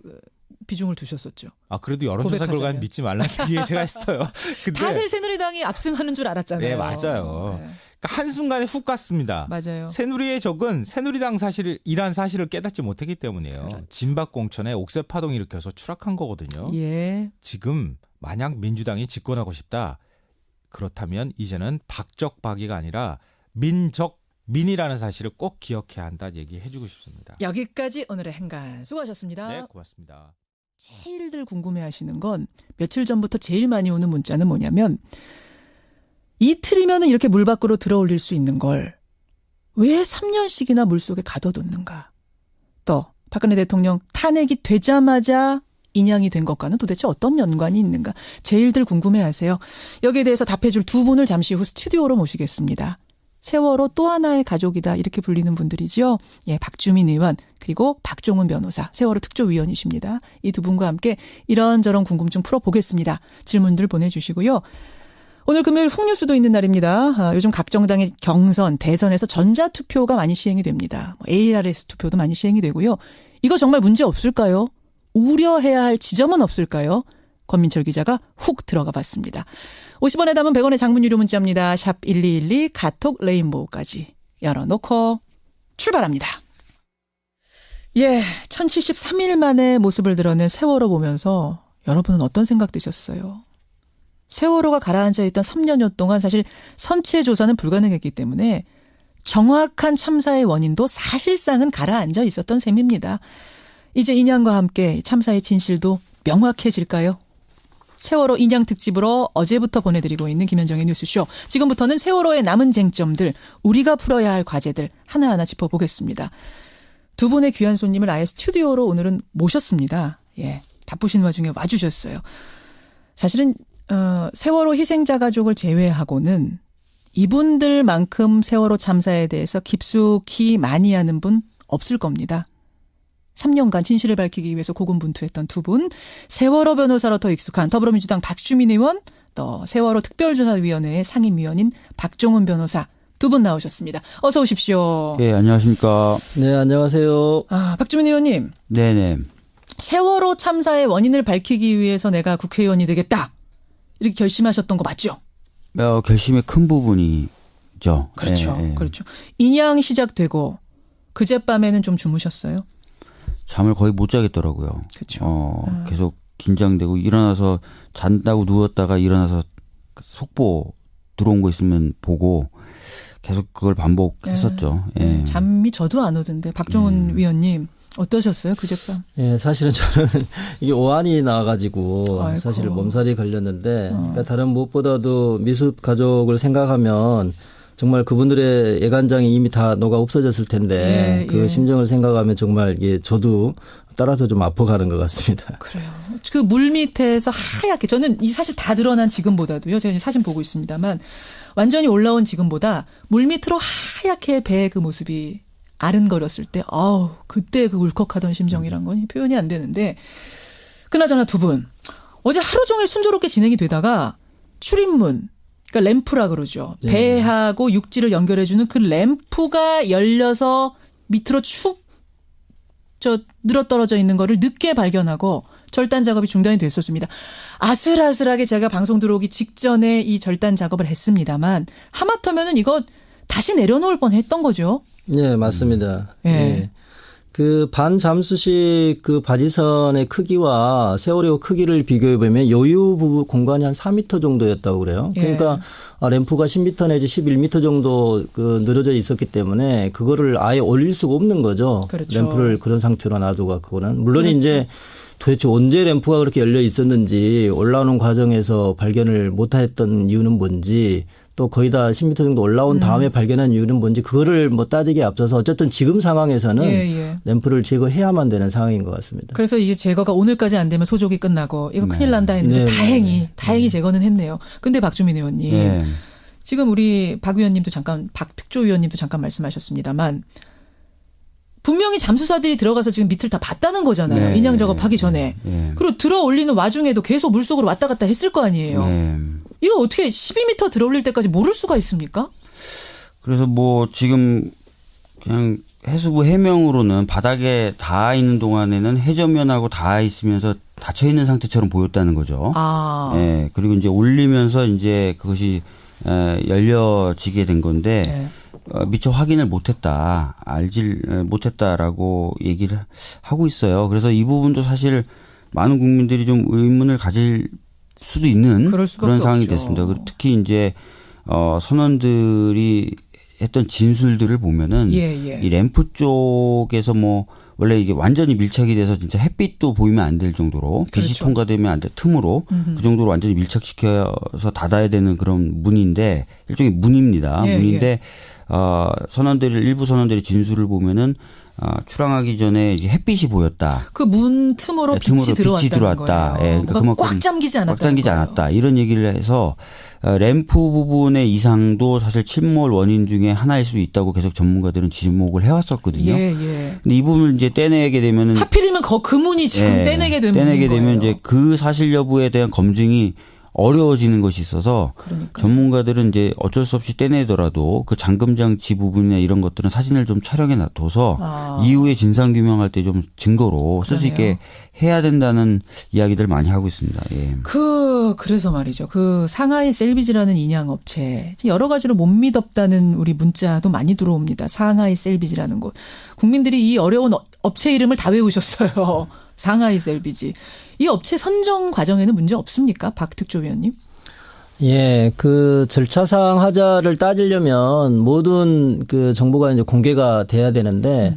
비중을 두셨었죠. 아 그래도 여론조사 결과는 믿지 말라는 얘기 제가 했어요. 근데 다들 새누리당이 압승하는 줄 알았잖아요. 네, 맞아요. 네. 그러니까 한순간에 훅 갔습니다. 맞아요. 새누리의 적은 새누리당 이란 사실을 깨닫지 못했기 때문이에요. 그렇죠. 진박 공천에 옥새 파동이 일으켜서 추락한 거거든요. 예. 지금 만약 민주당이 집권하고 싶다. 그렇다면 이제는 박적박이가 아니라 민이라는 사실을 꼭 기억해야 한다 얘기해주고 싶습니다. 여기까지 오늘의 행간 수고하셨습니다. 네, 고맙습니다. 제일들 궁금해하시는 건 며칠 전부터 제일 많이 오는 문자는 뭐냐면 이틀이면 이렇게 물 밖으로 들어올릴 수 있는 걸 왜 3년씩이나 물속에 가둬뒀는가. 또 박근혜 대통령 탄핵이 되자마자 인양이 된 것과는 도대체 어떤 연관이 있는가. 제일들 궁금해하세요. 여기에 대해서 답해줄 두 분을 잠시 후 스튜디오로 모시겠습니다. 세월호 또 하나의 가족이다 이렇게 불리는 분들이죠. 예, 박주민 의원 그리고 박종훈 변호사 세월호 특조위원이십니다. 이 두 분과 함께 이런저런 궁금증 풀어보겠습니다. 질문들 보내주시고요. 오늘 금요일 훅뉴스도 있는 날입니다. 요즘 각 정당의 경선, 대선에서 전자투표가 많이 시행이 됩니다. ARS 투표도 많이 시행이 되고요. 이거 정말 문제 없을까요? 우려해야 할 지점은 없을까요? 권민철 기자가 훅 들어가 봤습니다. 50원에 담은 100원의 장문 유료 문자입니다. 샵 1212 카톡 레인보우까지 열어놓고 출발합니다. 예, 1073일 만에 모습을 드러낸 세월호 보면서 여러분은 어떤 생각 드셨어요? 세월호가 가라앉아 있던 3년여 동안 사실 선체 조사는 불가능했기 때문에 정확한 참사의 원인도 사실상은 가라앉아 있었던 셈입니다. 이제 인양과 함께 참사의 진실도 명확해질까요? 세월호 인양 특집으로 어제부터 보내드리고 있는 김현정의 뉴스쇼. 지금부터는 세월호의 남은 쟁점들, 우리가 풀어야 할 과제들 하나하나 짚어보겠습니다. 두 분의 귀한 손님을 아예 스튜디오로 오늘은 모셨습니다. 예, 바쁘신 와중에 와주셨어요. 사실은 세월호 희생자 가족을 제외하고는 이분들만큼 세월호 참사에 대해서 깊숙이 많이 아는 분 없을 겁니다. 3년간 진실을 밝히기 위해서 고군분투했던 두 분, 세월호 변호사로 더 익숙한 더불어민주당 박주민 의원, 또 세월호 특별조사위원회의 상임위원인 박종훈 변호사 두 분 나오셨습니다. 어서 오십시오. 네, 안녕하십니까. 네, 안녕하세요. 박주민 의원님. 네네. 세월호 참사의 원인을 밝히기 위해서 내가 국회의원이 되겠다. 이렇게 결심하셨던 거 맞죠? 결심의 큰 부분이 있죠. 그렇죠. 그렇죠. 인양 시작되고 그젯밤에는 좀 주무셨어요? 잠을 거의 못 자겠더라고요. 그렇죠. 계속 긴장되고 일어나서 잔다고 누웠다가 일어나서 속보 들어온 거 있으면 보고 계속 그걸 반복했었죠. 잠이 저도 안 오던데 박종훈 위원님 어떠셨어요 그젯밤? 예, 사실은 저는 이게 오한이 나와가지고 아이고. 사실 몸살이 걸렸는데 그러니까 다른 무엇보다도 미숙 가족을 생각하면 정말 그분들의 애간장이 이미 다 녹아 없어졌을 텐데 그 심정을 생각하면 정말 저도 따라서 좀 아파가는 것 같습니다. 그래요. 그 물 밑에서 하얗게 저는 이 사실 다 드러난 지금보다도요. 제가 사진 보고 있습니다만 완전히 올라온 지금보다 물 밑으로 하얗게 배의 그 모습이 아른거렸을 때 그때 그 울컥하던 심정이란 건 표현이 안 되는데 그나저나 두 분 어제 하루 종일 순조롭게 진행이 되다가 출입문 그러니까 램프라 그러죠. 배하고 육지를 연결해주는 그 램프가 열려서 밑으로 축 늘어떨어져 있는 거를 늦게 발견하고 절단 작업이 중단이 됐었습니다. 아슬아슬하게 제가 방송 들어오기 직전에 이 절단 작업을 했습니다만 하마터면은 이거 다시 내려놓을 뻔했던 거죠. 네, 맞습니다. 그 반잠수식 그 바지선의 크기와 세월호 크기를 비교해 보면 요유 부분 공간이 한 4m 정도였다고 그래요. 그러니까 램프가 10m 내지 11m 정도 그 늘어져 있었기 때문에 그거를 아예 올릴 수가 없는 거죠. 그렇죠. 램프를 그런 상태로 놔두고 그거는 물론 그렇죠. 이제 도대체 언제 램프가 그렇게 열려 있었는지 올라오는 과정에서 발견을 못했던 이유는 뭔지. 또 거의 다 10m 정도 올라온 다음에 발견한 이유는 뭔지 그거를 뭐 따지기에 앞서서 어쨌든 지금 상황에서는 램프를 제거해야만 되는 상황인 것 같습니다. 그래서 이게 제거가 오늘까지 안 되면 소족이 끝나고 이거 큰일 난다 했는데 다행히 제거는 했네요. 근데 박주민 의원님 지금 우리 박 의원님도 잠깐 박 특조위원님도 잠깐 말씀하셨습니다만 분명히 잠수사들이 들어가서 지금 밑을 다 봤다는 거잖아요. 인양 작업하기 전에. 그리고 들어 올리는 와중에도 계속 물속으로 왔다 갔다 했을 거 아니에요. 이거 어떻게 12m 들어 올릴 때까지 모를 수가 있습니까? 그래서 뭐 지금 그냥 해수부 해명으로는 바닥에 닿아 있는 동안에는 해저면하고 닿아 있으면서 닫혀 있는 상태처럼 보였다는 거죠. 그리고 이제 올리면서 이제 그것이 열려지게 된 건데 미처 확인을 못했다, 알질 못했다라고 얘기를 하고 있어요. 그래서 이 부분도 사실 많은 국민들이 좀 의문을 가질 수도 있는 그런 상황이 됐습니다. 특히 이제 선원들이 했던 진술들을 보면은 이 램프 쪽에서 뭐 원래 이게 완전히 밀착이 돼서 진짜 햇빛도 보이면 안 될 정도로 빛이 통과되면 안 될 틈으로 그 정도로 완전히 밀착시켜서 닫아야 되는 그런 문인데 일종의 문입니다. 문인데 선원들이 일부 선원들의 진술을 보면은 출항하기 전에 햇빛이 보였다. 그 문 틈으로 빛이 들어왔다. 그러니까 꽉 잠기지 않았다. 꽉 잠기지 않았다. 이런 얘기를 해서 램프 부분의 이상도 사실 침몰 원인 중에 하나일 수 있다고 계속 전문가들은 지목을 해왔었거든요. 근데 이 부분을 이제 떼내게 되면은 하필이면 그 문이 지금 떼내게 되면 이제 그 사실 여부에 대한 검증이 어려워지는 것이 있어서 전문가들은 이제 어쩔 수 없이 떼내더라도 그 잠금 장치 부분이나 이런 것들은 사진을 좀 촬영해 놔둬서 이후에 진상 규명할 때 좀 증거로 쓸 수 있게 해야 된다는 이야기들 많이 하고 있습니다. 그래서 말이죠. 그 상하이 셀비지라는 인양 업체 여러 가지로 못 믿었다는 우리 문자도 많이 들어옵니다. 상하이 셀비지라는 곳. 국민들이 이 어려운 업체 이름을 다 외우셨어요. 상하이 셀비지. 이 업체 선정 과정에는 문제 없습니까? 박 특조위원님? 그 절차상 하자를 따지려면 모든 그 정보가 이제 공개가 돼야 되는데,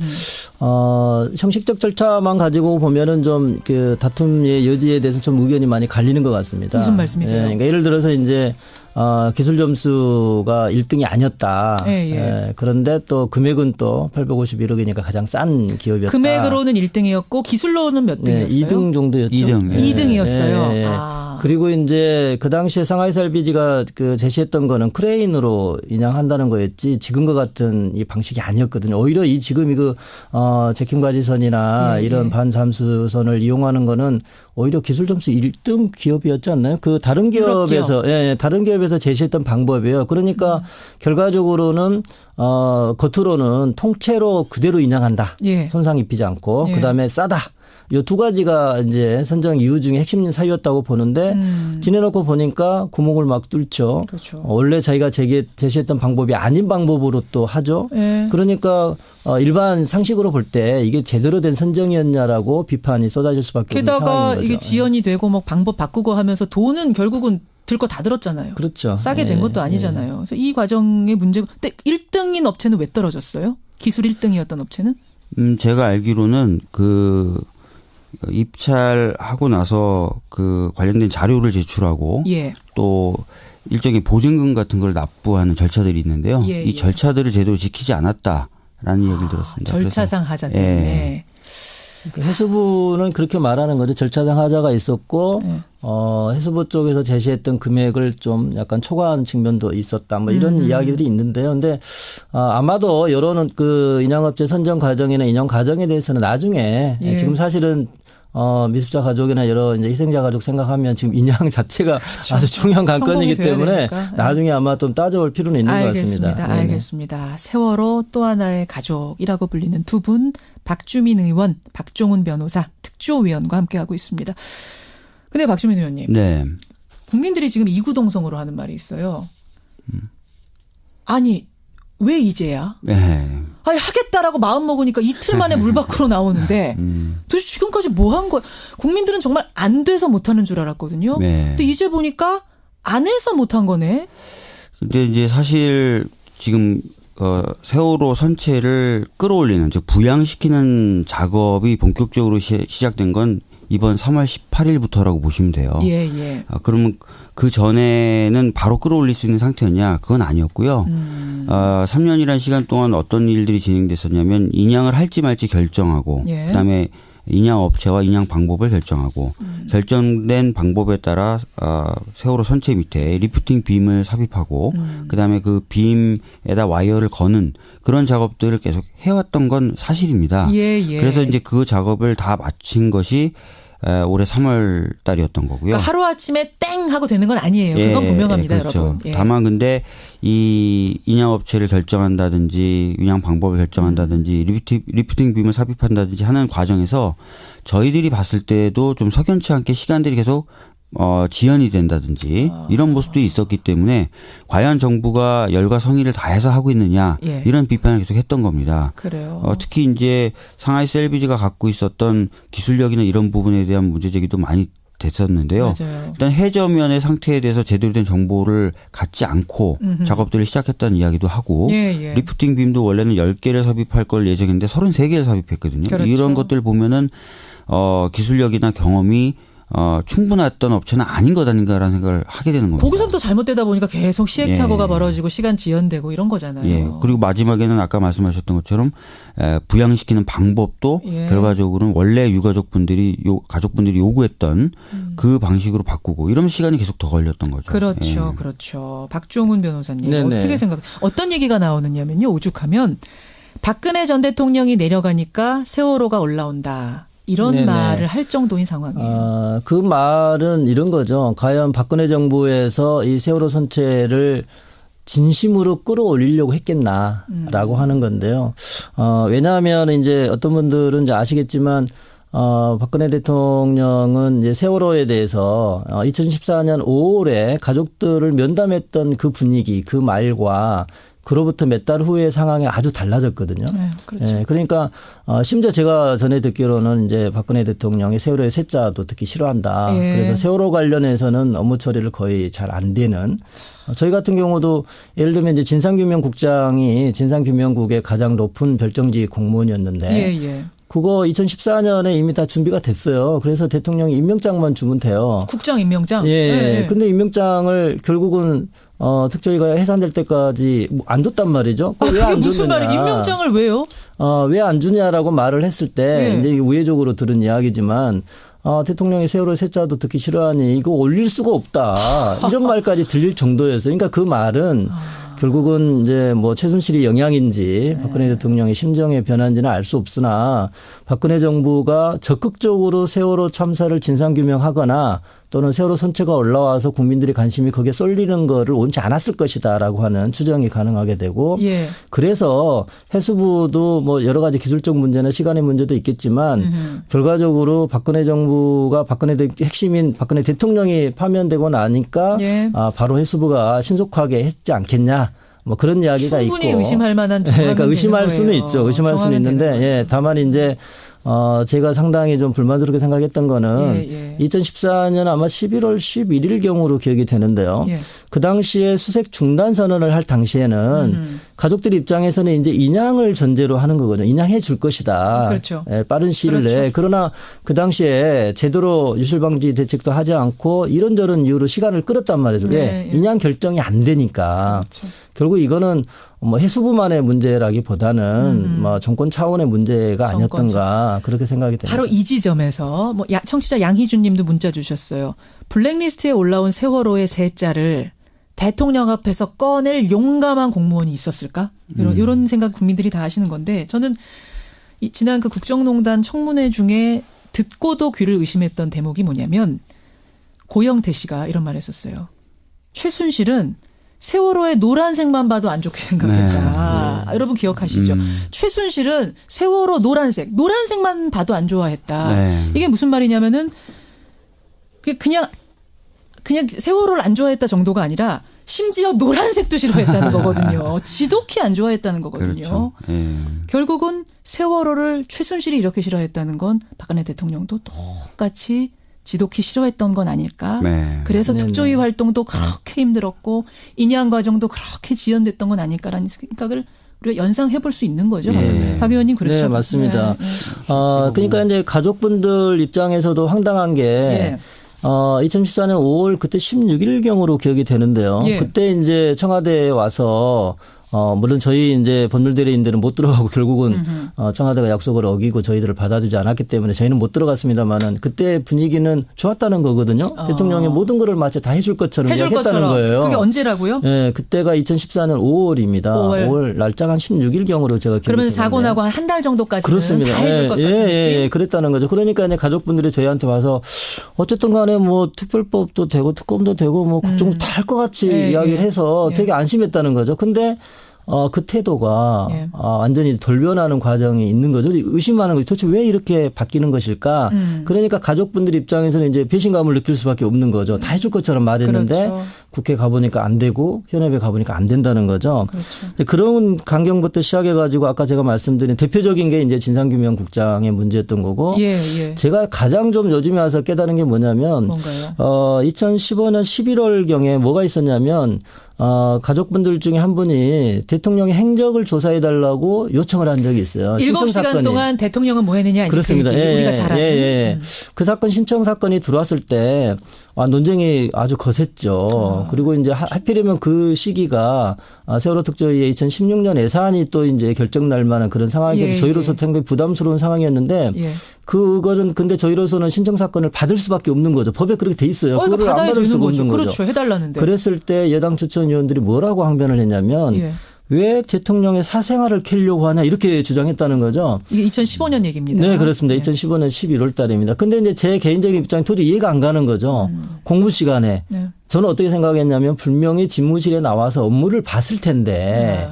형식적 절차만 가지고 보면은 좀 그 다툼의 여지에 대해서 좀 의견이 많이 갈리는 것 같습니다. 무슨 말씀이세요? 그러니까 예를 들어서 이제 기술 점수가 1등이 아니었다. 그런데 또 금액은 또 851억이니까 가장 싼 기업이었다. 금액으로는 1등이었고 기술로는 몇 등이었어요? 2등 정도였죠. 2등이었어요. 그리고 이제 그 당시에 상하이 셀비지가 그 제시했던 거는 크레인으로 인양한다는 거였지 지금과 같은 이 방식이 아니었거든요. 오히려 지금이 제킹바지선이나 이런 반잠수선을 이용하는 거는 오히려 기술 점수 1등 기업이었지 않나요? 그 다른 기업에서 다른 기업에서 제시했던 방법이에요. 그러니까 결과적으로는 겉으로는 통째로 그대로 인양한다. 손상 입히지 않고 그다음에 싸다. 요 두 가지가 이제 선정 이유 중에 핵심 사유였다고 보는데 지내놓고 보니까 구멍을 막 뚫죠. 그렇죠. 원래 자기가 제시했던 방법이 아닌 방법으로 또 하죠. 네. 그러니까 일반 상식으로 볼 때 이게 제대로 된 선정이었냐라고 비판이 쏟아질 수밖에 없는 상황인 게다가 거죠. 이게 지연이 되고 막 방법 바꾸고 하면서 돈은 결국은 들 거 다 들었잖아요. 그렇죠. 싸게 된 것도 아니잖아요. 그래서 이 과정의 문제고. 근데 1등인 업체는 왜 떨어졌어요? 기술 1등이었던 업체는? 제가 알기로는 그 입찰하고 나서 그 관련된 자료를 제출하고 또 일종의 보증금 같은 걸 납부하는 절차들이 있는데요. 이 절차들을 제대로 지키지 않았다라는 얘기를 들었습니다. 절차상 하자 때문에. 그러니까 해수부는 그렇게 말하는 거죠. 절차상 하자가 있었고 해수부 쪽에서 제시했던 금액을 좀 약간 초과한 측면도 있었다. 뭐 이런 이야기들이 있는데요. 근데 아마도 이런 그 인양업체 선정 과정이나 인양 과정에 대해서는 나중에 지금 사실은 미습자 가족이나 여러 이제 희생자 가족 생각하면 지금 인양 자체가 그렇죠. 아주 중요한 관건이기 때문에 나중에 아마 좀 따져볼 필요는 있는 것 같습니다. 알겠습니다. 세월호 또 하나의 가족이라고 불리는 두 분, 박주민 의원, 박종훈 변호사, 특조위원과 함께하고 있습니다. 근데 박주민 의원님. 네. 국민들이 지금 이구동성으로 하는 말이 있어요. 아니 왜 이제야? 네. 아니 하겠다라고 마음 먹으니까 이틀 만에 물 밖으로 나오는데 도대체 지금까지 뭐 한 거야? 국민들은 정말 안 돼서 못하는 줄 알았거든요. 근데 이제 보니까 안 해서 못한 거네. 근데 이제 사실 지금 세월호 선체를 끌어올리는 즉 부양시키는 작업이 본격적으로 시작된 건 이번 3월 18일부터라고 보시면 돼요. 그러면 그 전에는 바로 끌어올릴 수 있는 상태였냐? 그건 아니었고요. 3년이라는 시간 동안 어떤 일들이 진행됐었냐면 인양을 할지 말지 결정하고 그다음에 인양 업체와 인양 방법을 결정하고 결정된 방법에 따라 세월호 선체 밑에 리프팅 빔을 삽입하고 그다음에 그 빔에다 와이어를 거는 그런 작업들을 계속 해왔던 건 사실입니다. 그래서 이제 그 작업을 다 마친 것이 올해 3월 달이었던 거고요. 그러니까 하루아침에 땡 하고 되는 건 아니에요. 그건 분명합니다. 그렇죠. 여러분. 다만 근데 이 인양업체를 결정한다든지 인양 방법을 결정한다든지 리프팅 빔을 삽입한다든지 하는 과정에서 저희들이 봤을 때도 좀 석연치 않게 시간들이 계속 지연이 된다든지 이런 모습도 있었기 때문에 과연 정부가 열과 성의를 다해서 하고 있느냐 이런 비판을 계속 했던 겁니다. 그래요. 특히 이제 상하이 셀비지가 갖고 있었던 기술력이나 이런 부분에 대한 문제 제기도 많이 됐었는데요. 맞아요. 일단 해저면의 상태에 대해서 제대로 된 정보를 갖지 않고 작업들을 시작했다는 이야기도 하고 리프팅 빔도 원래는 10개를 삽입할 걸 예정했는데 33개를 삽입했거든요. 그렇죠. 이런 것들 보면은 기술력이나 경험이 충분했던 업체는 아닌 것 아닌가라는 생각을 하게 되는 겁니다. 거기서부터 잘못되다 보니까 계속 시행착오가 벌어지고 시간 지연되고 이런 거잖아요. 그리고 마지막에는 아까 말씀하셨던 것처럼 부양시키는 방법도 결과적으로는 원래 가족분들이 요구했던 그 방식으로 바꾸고 이러면 시간이 계속 더 걸렸던 거죠. 그렇죠. 그렇죠. 박종훈 변호사님 어떻게 어떤 얘기가 나오느냐면요. 오죽하면 박근혜 전 대통령이 내려가니까 세월호가 올라온다. 이런 말을 할 정도인 상황이에요. 그 말은 이런 거죠. 과연 박근혜 정부에서 이 세월호 선체를 진심으로 끌어올리려고 했겠나라고 하는 건데요. 왜냐하면 이제 어떤 분들은 이제 아시겠지만 박근혜 대통령은 이제 세월호에 대해서 2014년 5월에 가족들을 면담했던 그 분위기, 그 말과 그로부터 몇 달 후의 상황이 아주 달라졌거든요. 그렇죠. 그러니까 심지어 제가 전에 듣기로는 이제 박근혜 대통령이 세월호의 쇠자도 듣기 싫어한다. 그래서 세월호 관련해서는 업무 처리를 거의 잘 안 되는. 저희 같은 경우도 예를 들면 이제 진상규명국장이 진상규명국의 가장 높은 별정직 공무원이었는데 그거 2014년에 이미 다 준비가 됐어요. 그래서 대통령이 임명장만 주면 돼요. 국장 임명장? 근데 임명장을 결국은 특조위가 해산될 때까지 안 줬단 말이죠. 그게 무슨 말이에요? 임명장을 왜요? 왜 안 주냐라고 말을 했을 때 이제 우회적으로 들은 이야기지만 대통령이 세월호 쇠자도 듣기 싫어하니 이거 올릴 수가 없다. 이런 말까지 들릴 정도였어요. 그러니까 그 말은 결국은 이제 뭐 최순실이 영향인지 박근혜 대통령의 심정의 변화인지는 알 수 없으나 박근혜 정부가 적극적으로 세월호 참사를 진상규명하거나 또는 세월호 선체가 올라와서 국민들의 관심이 거기에 쏠리는 거를 원치 않았을 것이다라고 하는 추정이 가능하게 되고 예. 그래서 해수부도 뭐 여러 가지 기술적 문제나 시간의 문제도 있겠지만 결과적으로 박근혜 정부가 핵심인 박근혜 대통령이 파면되고 나니까 예. 바로 해수부가 신속하게 했지 않겠냐. 뭐 그런 이야기가 있고. 충분히 의심할 만한 그러니까 의심할 수는 있죠. 의심할 수는 있는데 예, 다만 이제 제가 상당히 좀 불만스럽게 생각했던 거는 2014년 아마 11월 11일경으로 기억이 되는데요. 예. 그 당시에 수색 중단 선언을 할 당시에는 가족들 입장에서는 이제 인양을 전제로 하는 거거든요. 인양해 줄 것이다. 그렇죠. 예, 빠른 시일 내에. 그렇죠. 그러나 그 당시에 제대로 유실방지 대책도 하지 않고 이런저런 이유로 시간을 끌었단 말이죠. 네, 예. 인양 결정이 안 되니까. 그렇죠. 결국 이거는 뭐 해수부만의 문제라기보다는 뭐 정권 차원의 문제가 아니었던가 그렇게 생각이 됩니다. 바로 이 지점에서 뭐 청취자 양희준 님도 문자 주셨어요. 블랙리스트에 올라온 세월호의 세 자를 대통령 앞에서 꺼낼 용감한 공무원이 있었을까? 이런 생각 국민들이 다 하시는 건데 저는 지난 그 국정농단 청문회 중에 듣고도 귀를 의심했던 대목이 뭐냐면 고영태 씨가 이런 말을 했었어요. 최순실은 세월호의 노란색만 봐도 안 좋게 생각했다. 네. 여러분 기억하시죠? 최순실은 세월호 노란색만 봐도 안 좋아했다. 네. 이게 무슨 말이냐면은 그냥 세월호를 안 좋아했다 정도가 아니라 심지어 노란색도 싫어했다는 거거든요. 지독히 안 좋아했다는 거거든요. 그렇죠. 결국은 세월호를 최순실이 이렇게 싫어했다는 건 박근혜 대통령도 똑같이 지독히 싫어했던 건 아닐까. 네. 그래서 특조위 활동도 그렇게 힘들었고 인양 과정도 그렇게 지연됐던 건 아닐까라는 생각을 우리가 연상해 볼 수 있는 거죠. 네. 박 의원님 그렇죠. 네, 맞습니다. 네. 그러니까 이제 가족분들 입장에서도 황당한 게 2014년 5월 그때 16일경으로 기억이 되는데요. 예. 그때 이제 청와대에 와서 물론 저희 이제 법률대리인들은 못 들어가고 결국은 청와대가 약속을 어기고 저희들을 받아주지 않았기 때문에 저희는 못 들어갔습니다만은 그때 분위기는 좋았다는 거거든요. 대통령이 모든 거를 마치 다 해줄 것처럼 했다는 거예요. 그게 언제라고요? 네, 그때가 2014년 5월입니다. 5월 날짜가 한 16일경으로 제가 기억이 그러면 사고 나고 한 달 정도까지는 그렇습니다. 다 해줄 것 같은 예, 그랬다는 거죠. 그러니까 이제 가족분들이 저희한테 와서 어쨌든 간에 뭐 특별법도 되고 특검도 되고 뭐 국정 다 할 것 같이 이야기를 해서 되게 안심했다는 거죠. 근데 그 태도가 완전히 돌변하는 과정이 있는 거죠. 의심하는 거죠. 도대체 왜 이렇게 바뀌는 것일까? 그러니까 가족분들 입장에서는 이제 배신감을 느낄 수밖에 없는 거죠. 다 해줄 것처럼 말했는데 그렇죠. 국회 가보니까 안 되고 현업에 가보니까 안 된다는 거죠. 그렇죠. 그런 광경부터 시작해가지고 아까 제가 말씀드린 대표적인 게 이제 진상규명국장의 문제였던 거고 제가 가장 좀 요즘에 와서 깨달은 게 뭐냐면 2015년 11월경에 뭐가 있었냐면 가족분들 중에 한 분이 대통령의 행적을 조사해달라고 요청을 한 적이 있어요. 7시간 동안 대통령은 뭐 했느냐. 그렇습니다. 우리가 잘 아는. 그 사건 신청 사건이 들어왔을 때 논쟁이 아주 거셌죠. 그리고 이제 하필이면 그 시기가 세월호 특조위의 2016년 예산이 또 이제 결정 날 만한 그런 상황이었고 저희로서 상당히 부담스러운 상황이었는데 그거는 근데 저희로서는 신청 사건을 받을 수밖에 없는 거죠. 법에 그렇게 돼 있어요. 그걸 안 받을 수가 없는 거죠. 그렇죠. 해달라는데. 그랬을 때 여당 추천 의원들이 뭐라고 항변을 했냐면 왜 대통령의 사생활을 캐려고 하냐 이렇게 주장했다는 거죠. 이게 2015년 얘기입니다. 네, 그렇습니다. 2015년 11월 달입니다. 근데 이제 제 개인적인 입장이 도저히 이해가 안 가는 거죠. 공부 시간에. 저는 어떻게 생각했냐면 분명히 집무실에 나와서 업무를 봤을 텐데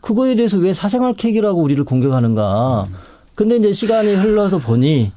그거에 대해서 왜 사생활 캐기라고 우리를 공격하는가. 근데 이제 시간이 흘러서 보니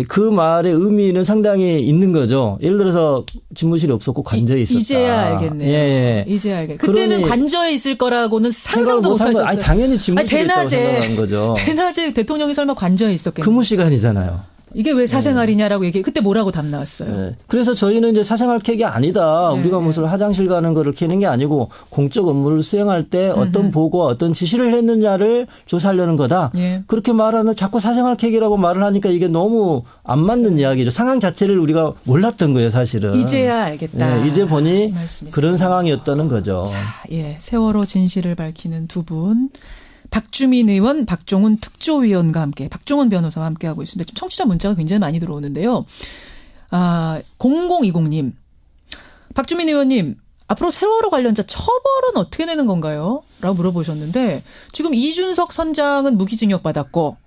그 말의 의미는 상당히 있는 거죠. 예를 들어서 집무실이 없었고 관저에 있었다. 이제야 알겠네요. 이제야 알겠네요. 그때는 관저에 있을 거라고는 상상도 못 하셨어요. 아니 당연히 집무실에 있다고 생각한 거죠. 대낮에 대통령이 설마 관저에 있었겠네요. 근무 시간이잖아요. 이게 왜 사생활이냐라고 얘기해. 그때 뭐라고 답 나왔어요? 그래서 저희는 이제 사생활 캐기 아니다. 우리가 무슨 화장실 가는 거를 캐는 게 아니고 공적 업무를 수행할 때 어떤 보고와 어떤 지시를 했느냐를 조사하려는 거다. 그렇게 말하는 자꾸 사생활 캐기라고 말을 하니까 이게 너무 안 맞는 이야기죠. 상황 자체를 우리가 몰랐던 거예요, 사실은. 이제야 알겠다. 이제 보니 그런 상황이었다는 거죠. 자, 세월호 진실을 밝히는 두 분. 박주민 의원, 박종훈 특조위원과 함께, 박종훈 변호사와 함께하고 있습니다. 지금 청취자 문자가 굉장히 많이 들어오는데요. 0020님. 박주민 의원님, 앞으로 세월호 관련자 처벌은 어떻게 내는 건가요? 라고 물어보셨는데 지금 이준석 선장은 무기징역 받았고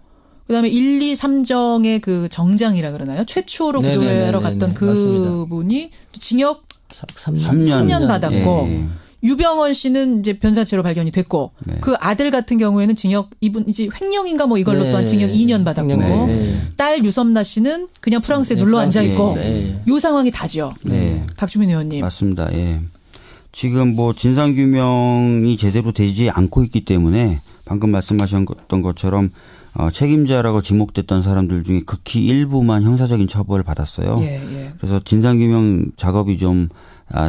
그다음에 1, 2, 3정의 그 정장이라 그러나요? 최초로 구조하러 갔던 그분이 징역 3년 받았고 예. 유병원 씨는 이제 변사체로 발견이 됐고 그 아들 같은 경우에는 징역 이분 이제 횡령인가 뭐 이걸로 또한 징역 2년 받았고 딸 유섬나 씨는 그냥 프랑스에 눌러 앉아 있고 요 상황이 다죠. 박주민 의원님. 맞습니다. 예. 지금 뭐 진상 규명이 제대로 되지 않고 있기 때문에 방금 말씀하셨던 것처럼 책임자라고 지목됐던 사람들 중에 극히 일부만 형사적인 처벌을 받았어요. 그래서 진상 규명 작업이 좀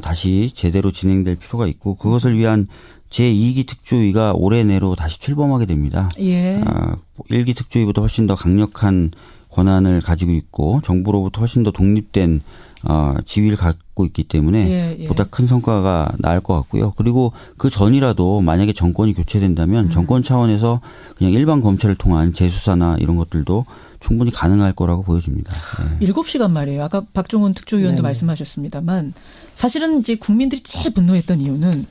다시 제대로 진행될 필요가 있고 그것을 위한 제2기 특조위가 올해 내로 다시 출범하게 됩니다. 1기 특조위보다 훨씬 더 강력한 권한을 가지고 있고 정부로부터 훨씬 더 독립된 지위를 갖고 있기 때문에 보다 큰 성과가 나을 것 같고요. 그리고 그 전이라도 만약에 정권이 교체된다면 정권 차원에서 그냥 일반 검찰을 통한 재수사나 이런 것들도 충분히 가능할 거라고 보여집니다. 7시간 말이에요. 아까 박종훈 특조위원도 말씀하셨습니다만 사실은 이제 국민들이 제일 분노했던 이유는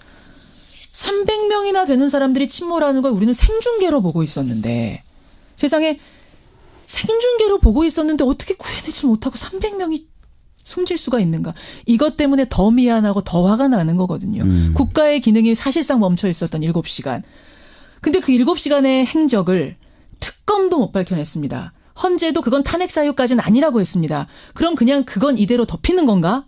300명이나 되는 사람들이 침몰하는 걸 우리는 생중계로 보고 있었는데 세상에 생중계로 보고 있었는데 어떻게 구해내지 못하고 300명이 숨질 수가 있는가. 이것 때문에 더 미안하고 더 화가 나는 거거든요. 국가의 기능이 사실상 멈춰 있었던 7시간. 근데 그 7시간의 행적을 특검도 못 밝혀냈습니다. 헌재도 그건 탄핵 사유까지는 아니라고 했습니다. 그럼 그냥 그건 이대로 덮이는 건가?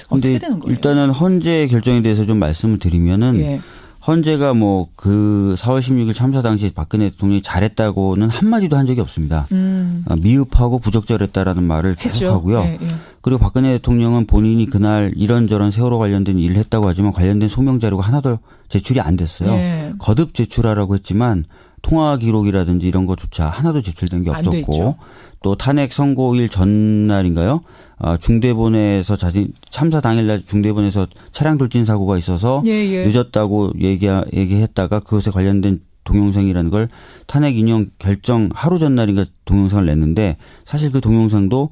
어떻게 되는 거예요? 일단은 헌재 결정에 대해서 좀 말씀을 드리면은 헌재가 뭐 그 4월 16일 참사 당시 박근혜 대통령이 잘했다고는 한마디도 한 적이 없습니다. 미흡하고 부적절했다라는 말을 계속하고요. 그리고 박근혜 대통령은 본인이 그날 이런저런 세월호 관련된 일을 했다고 하지만 관련된 소명 자료가 하나도 제출이 안 됐어요. 거듭 제출하라고 했지만 통화 기록이라든지 이런 것조차 하나도 제출된 게 없었고 또 탄핵 선고일 전날인가요? 중대본에서 참사 당일날 중대본에서 차량 돌진 사고가 있어서 늦었다고 얘기했다가 그것에 관련된 동영상이라는 걸 탄핵 인용 결정 하루 전날인가 동영상을 냈는데 사실 그 동영상도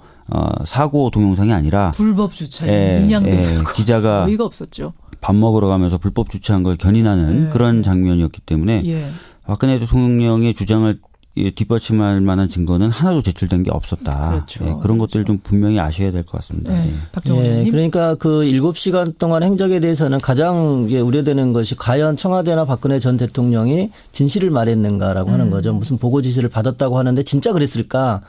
사고 동영상이 아니라 불법 주차에 인양된 기자가 어이가 없었죠. 밥 먹으러 가면서 불법 주차한 걸 견인하는 그런 장면이었기 때문에 박근혜 대통령의 주장을 뒷받침할 만한 증거는 하나도 제출된 게 없었다. 그런 것들을 좀 분명히 아셔야 될 것 같습니다. 박정원 의원님. 그러니까 그 7시간 동안 행적에 대해서는 가장 우려되는 것이 과연 청와대나 박근혜 전 대통령이 진실을 말했는가라고 하는 거죠. 무슨 보고 지시를 받았다고 하는데 진짜 그랬을까?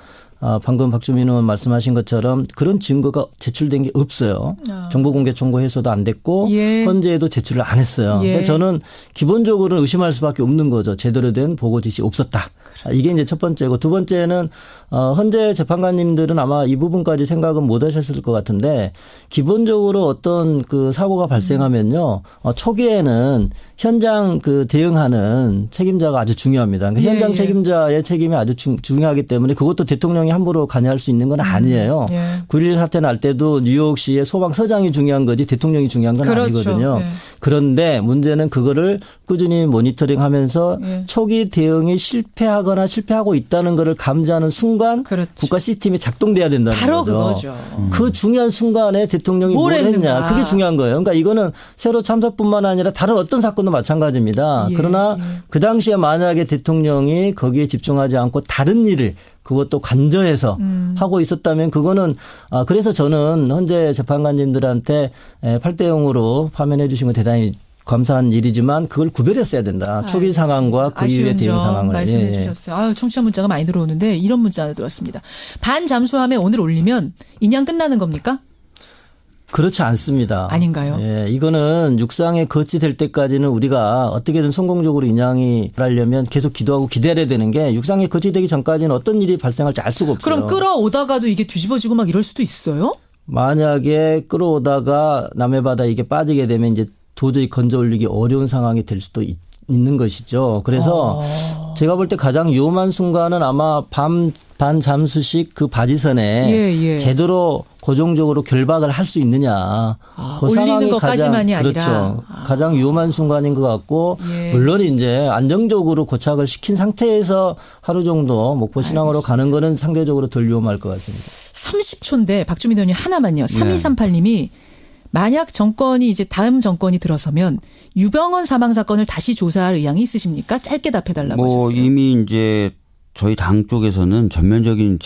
방금 박주민 의원 말씀하신 것처럼 그런 증거가 제출된 게 없어요. 정보공개 청구해서도 안 됐고 헌재에도 제출을 안 했어요. 그러니까 저는 기본적으로는 의심할 수밖에 없는 거죠. 제대로 된 보고 지시 없었다. 이게 이제 첫 번째고 두 번째는 헌재 재판관님들은 아마 이 부분까지 생각은 못 하셨을 것 같은데 기본적으로 어떤 그 사고가 발생하면요. 초기에는 현장 그 대응하는 책임자가 아주 중요합니다. 그러니까 현장 책임자의 책임이 아주 중요하기 때문에 그것도 대통령이 함부로 관여할 수 있는 건 아니에요. 9.11 사태 날 때도 뉴욕시의 소방서장이 중요한 거지 대통령이 중요한 건 아니거든요. 그런데 문제는 그거를 꾸준히 모니터링하면서 초기 대응이 실패하거나 실패하고 있다는 것을 감지하는 순간 국가 시스템이 작동돼야 된다는 바로 거죠. 그거죠. 그 중요한 순간에 대통령이 뭘 했냐. 그게 중요한 거예요. 그러니까 이거는 세월호 참사뿐만 아니라 다른 어떤 사건도 마찬가지입니다. 그러나 그 당시에 만약에 대통령이 거기에 집중하지 않고 다른 일을 그것도 관저에서 하고 있었다면 그거는 그래서 저는 헌재 재판관님들한테 8대 0으로 파면해 주신 건 대단히 감사한 일이지만 그걸 구별했어야 된다. 초기 상황과 그 이후의 대응 상황을. 말씀해 주셨어요. 청취자 문자가 많이 들어오는데 이런 문자 하나 들어왔습니다. 반잠수함에 오늘 올리면 인양 끝나는 겁니까? 그렇지 않습니다. 아닌가요? 이거는 육상에 거치될 때까지는 우리가 어떻게든 성공적으로 인양이 하려면 계속 기도하고 기다려야 되는 게 육상에 거치되기 전까지는 어떤 일이 발생할지 알 수가 없어요. 그럼 끌어오다가도 이게 뒤집어지고 막 이럴 수도 있어요? 만약에 끌어오다가 남해 바다 이게 빠지게 되면 이제 도저히 건져 올리기 어려운 상황이 될 수도 있는 것이죠. 그래서 제가 볼 때 가장 위험한 순간은 아마 반잠수식 그 바지선에 제대로 고정적으로 결박을 할 수 있느냐. 그 올리는 것까지만이 아니라. 그렇죠. 가장 위험한 순간인 것 같고 물론 이제 안정적으로 고착을 시킨 상태에서 하루 정도 목포 신항으로 가는 거는 상대적으로 덜 위험할 것 같습니다. 30초인데 박주민 의원님 하나만요. 3238님이 만약 정권이 이제 다음 정권이 들어서면 유병헌 사망 사건을 다시 조사할 의향이 있으십니까? 짧게 답해달라고 하셨어요. 이미 이제 저희 당 쪽에서는 전면적인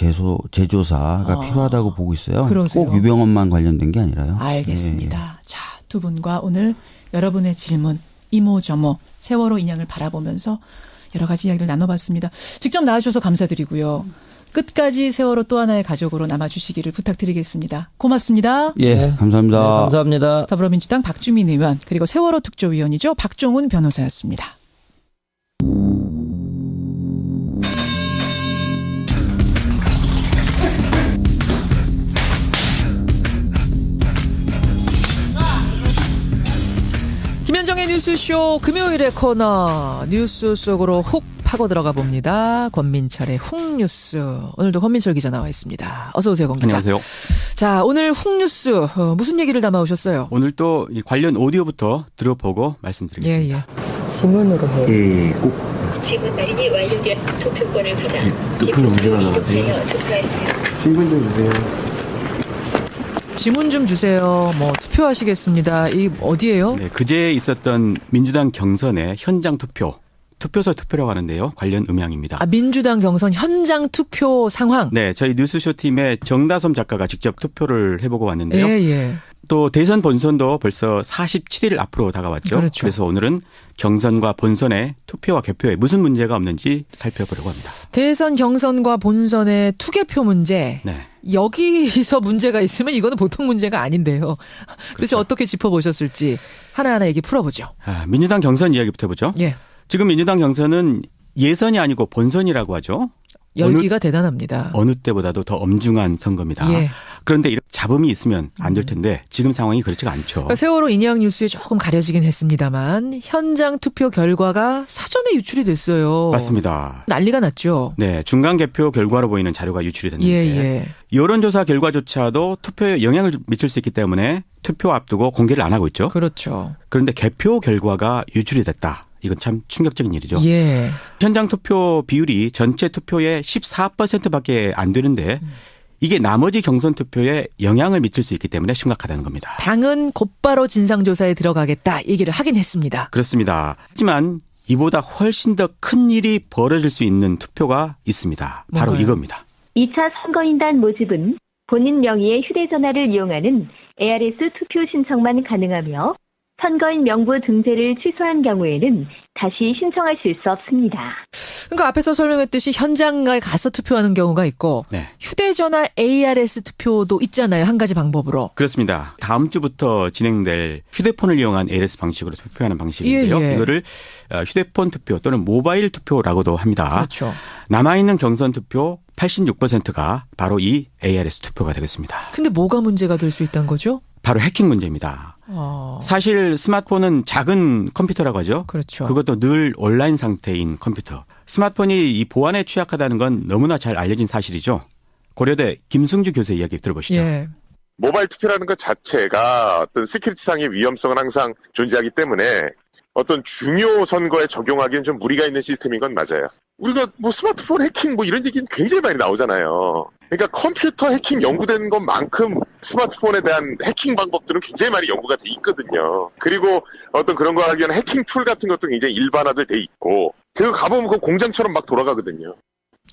재조사가 필요하다고 보고 있어요. 그러세요? 꼭 유병헌만 관련된 게 아니라요. 알겠습니다. 자, 두 분과 오늘 여러분의 질문, 이모저모, 세월호 인양을 바라보면서 여러 가지 이야기를 나눠봤습니다. 직접 나와주셔서 감사드리고요. 끝까지 세월호 또 하나의 가족으로 남아주시기를 부탁드리겠습니다. 고맙습니다. 예, 감사합니다. 네, 감사합니다. 더불어민주당 박주민 의원 그리고 세월호 특조위원이죠. 박종훈 변호사였습니다. 김현정의 뉴스쇼 금요일의 코너 뉴스 속으로 훅 파고 들어가 봅니다. 권민철의 훅뉴스. 오늘도 권민철 기자 나와 있습니다. 어서 오세요, 권 기자. 안녕하세요. 자, 오늘 훅뉴스 무슨 얘기를 담아오셨어요? 오늘 또 이 관련 오디오부터 들어보고 말씀드리겠습니다. 예. 지문으로 해요. 예, 꼭. 지문 발인이 완료된 투표권을 받아 투표 문제가 나오세요. 신분 좀 주세요. 지문 좀 주세요. 뭐 투표하시겠습니다. 이 어디예요? 네, 그제 있었던 민주당 경선의 현장 투표소 투표라고 하는데요. 관련 음향입니다. 아, 민주당 경선 현장 투표 상황? 네, 저희 뉴스쇼 팀의 정다솜 작가가 직접 투표를 해보고 왔는데요. 예. 또 대선 본선도 벌써 47일 앞으로 다가왔죠. 그렇죠. 그래서 오늘은 경선과 본선의 투표와 개표에 무슨 문제가 없는지 살펴보려고 합니다. 대선 경선과 본선의 투개표 문제. 네. 여기서 문제가 있으면 이거는 보통 문제가 아닌데요. 도대체 그렇죠. 어떻게 짚어보셨을지 하나하나 얘기 풀어보죠. 민주당 경선 이야기부터 해보죠. 예. 지금 민주당 경선은 예선이 아니고 본선이라고 하죠. 열기가 대단합니다. 어느 때보다도 더 엄중한 선거입니다. 예. 그런데 이렇게 잡음이 있으면 안 될 텐데 지금 상황이 그렇지가 않죠. 그러니까 세월호 인양 뉴스에 조금 가려지긴 했습니다만 현장 투표 결과가 사전에 유출이 됐어요. 맞습니다. 난리가 났죠. 네, 중간 개표 결과로 보이는 자료가 유출이 됐는데 예. 여론조사 결과조차도 투표에 영향을 미칠 수 있기 때문에 투표 앞두고 공개를 안 하고 있죠. 그렇죠. 그런데 개표 결과가 유출이 됐다. 이건 참 충격적인 일이죠. 예. 현장 투표 비율이 전체 투표의 14%밖에 안 되는데 이게 나머지 경선 투표에 영향을 미칠 수 있기 때문에 심각하다는 겁니다. 당은 곧바로 진상조사에 들어가겠다 얘기를 하긴 했습니다. 그렇습니다. 하지만 이보다 훨씬 더 큰 일이 벌어질 수 있는 투표가 있습니다. 바로 뭔가요? 이겁니다. 2차 선거인단 모집은 본인 명의의 휴대전화를 이용하는 ARS 투표 신청만 가능하며 선거인 명부 등재를 취소한 경우에는 다시 신청하실 수 없습니다. 그러니까 앞에서 설명했듯이 현장에 가서 투표하는 경우가 있고 네. 휴대전화 ARS 투표도 있잖아요. 한 가지 방법으로. 그렇습니다. 다음 주부터 진행될 휴대폰을 이용한 ARS 방식으로 투표하는 방식인데요. 예. 이거를 휴대폰 투표 또는 모바일 투표라고도 합니다. 그렇죠. 남아있는 경선 투표 86%가 바로 이 ARS 투표가 되겠습니다. 근데 뭐가 문제가 될 수 있다는 거죠? 바로 해킹 문제입니다. 사실 스마트폰은 작은 컴퓨터라고 하죠. 그렇죠. 그것도 늘 온라인 상태인 컴퓨터. 스마트폰이 이 보안에 취약하다는 건 너무나 잘 알려진 사실이죠. 고려대 김승주 교수의 이야기 들어보시죠. 예. 모바일 투표라는 것 자체가 어떤 시큐리티상의 위험성은 항상 존재하기 때문에 어떤 중요 선거에 적용하기엔 좀 무리가 있는 시스템인 건 맞아요. 우리가 뭐 스마트폰 해킹 뭐 이런 얘기는 굉장히 많이 나오잖아요. 그러니까 컴퓨터 해킹 연구된 것만큼 스마트폰에 대한 해킹 방법들은 굉장히 많이 연구가 돼 있거든요. 그리고 어떤 그런 거 하기 위한 해킹 툴 같은 것도 굉장히 일반화돼 있고 그리고 가보면 그 공장처럼 막 돌아가거든요.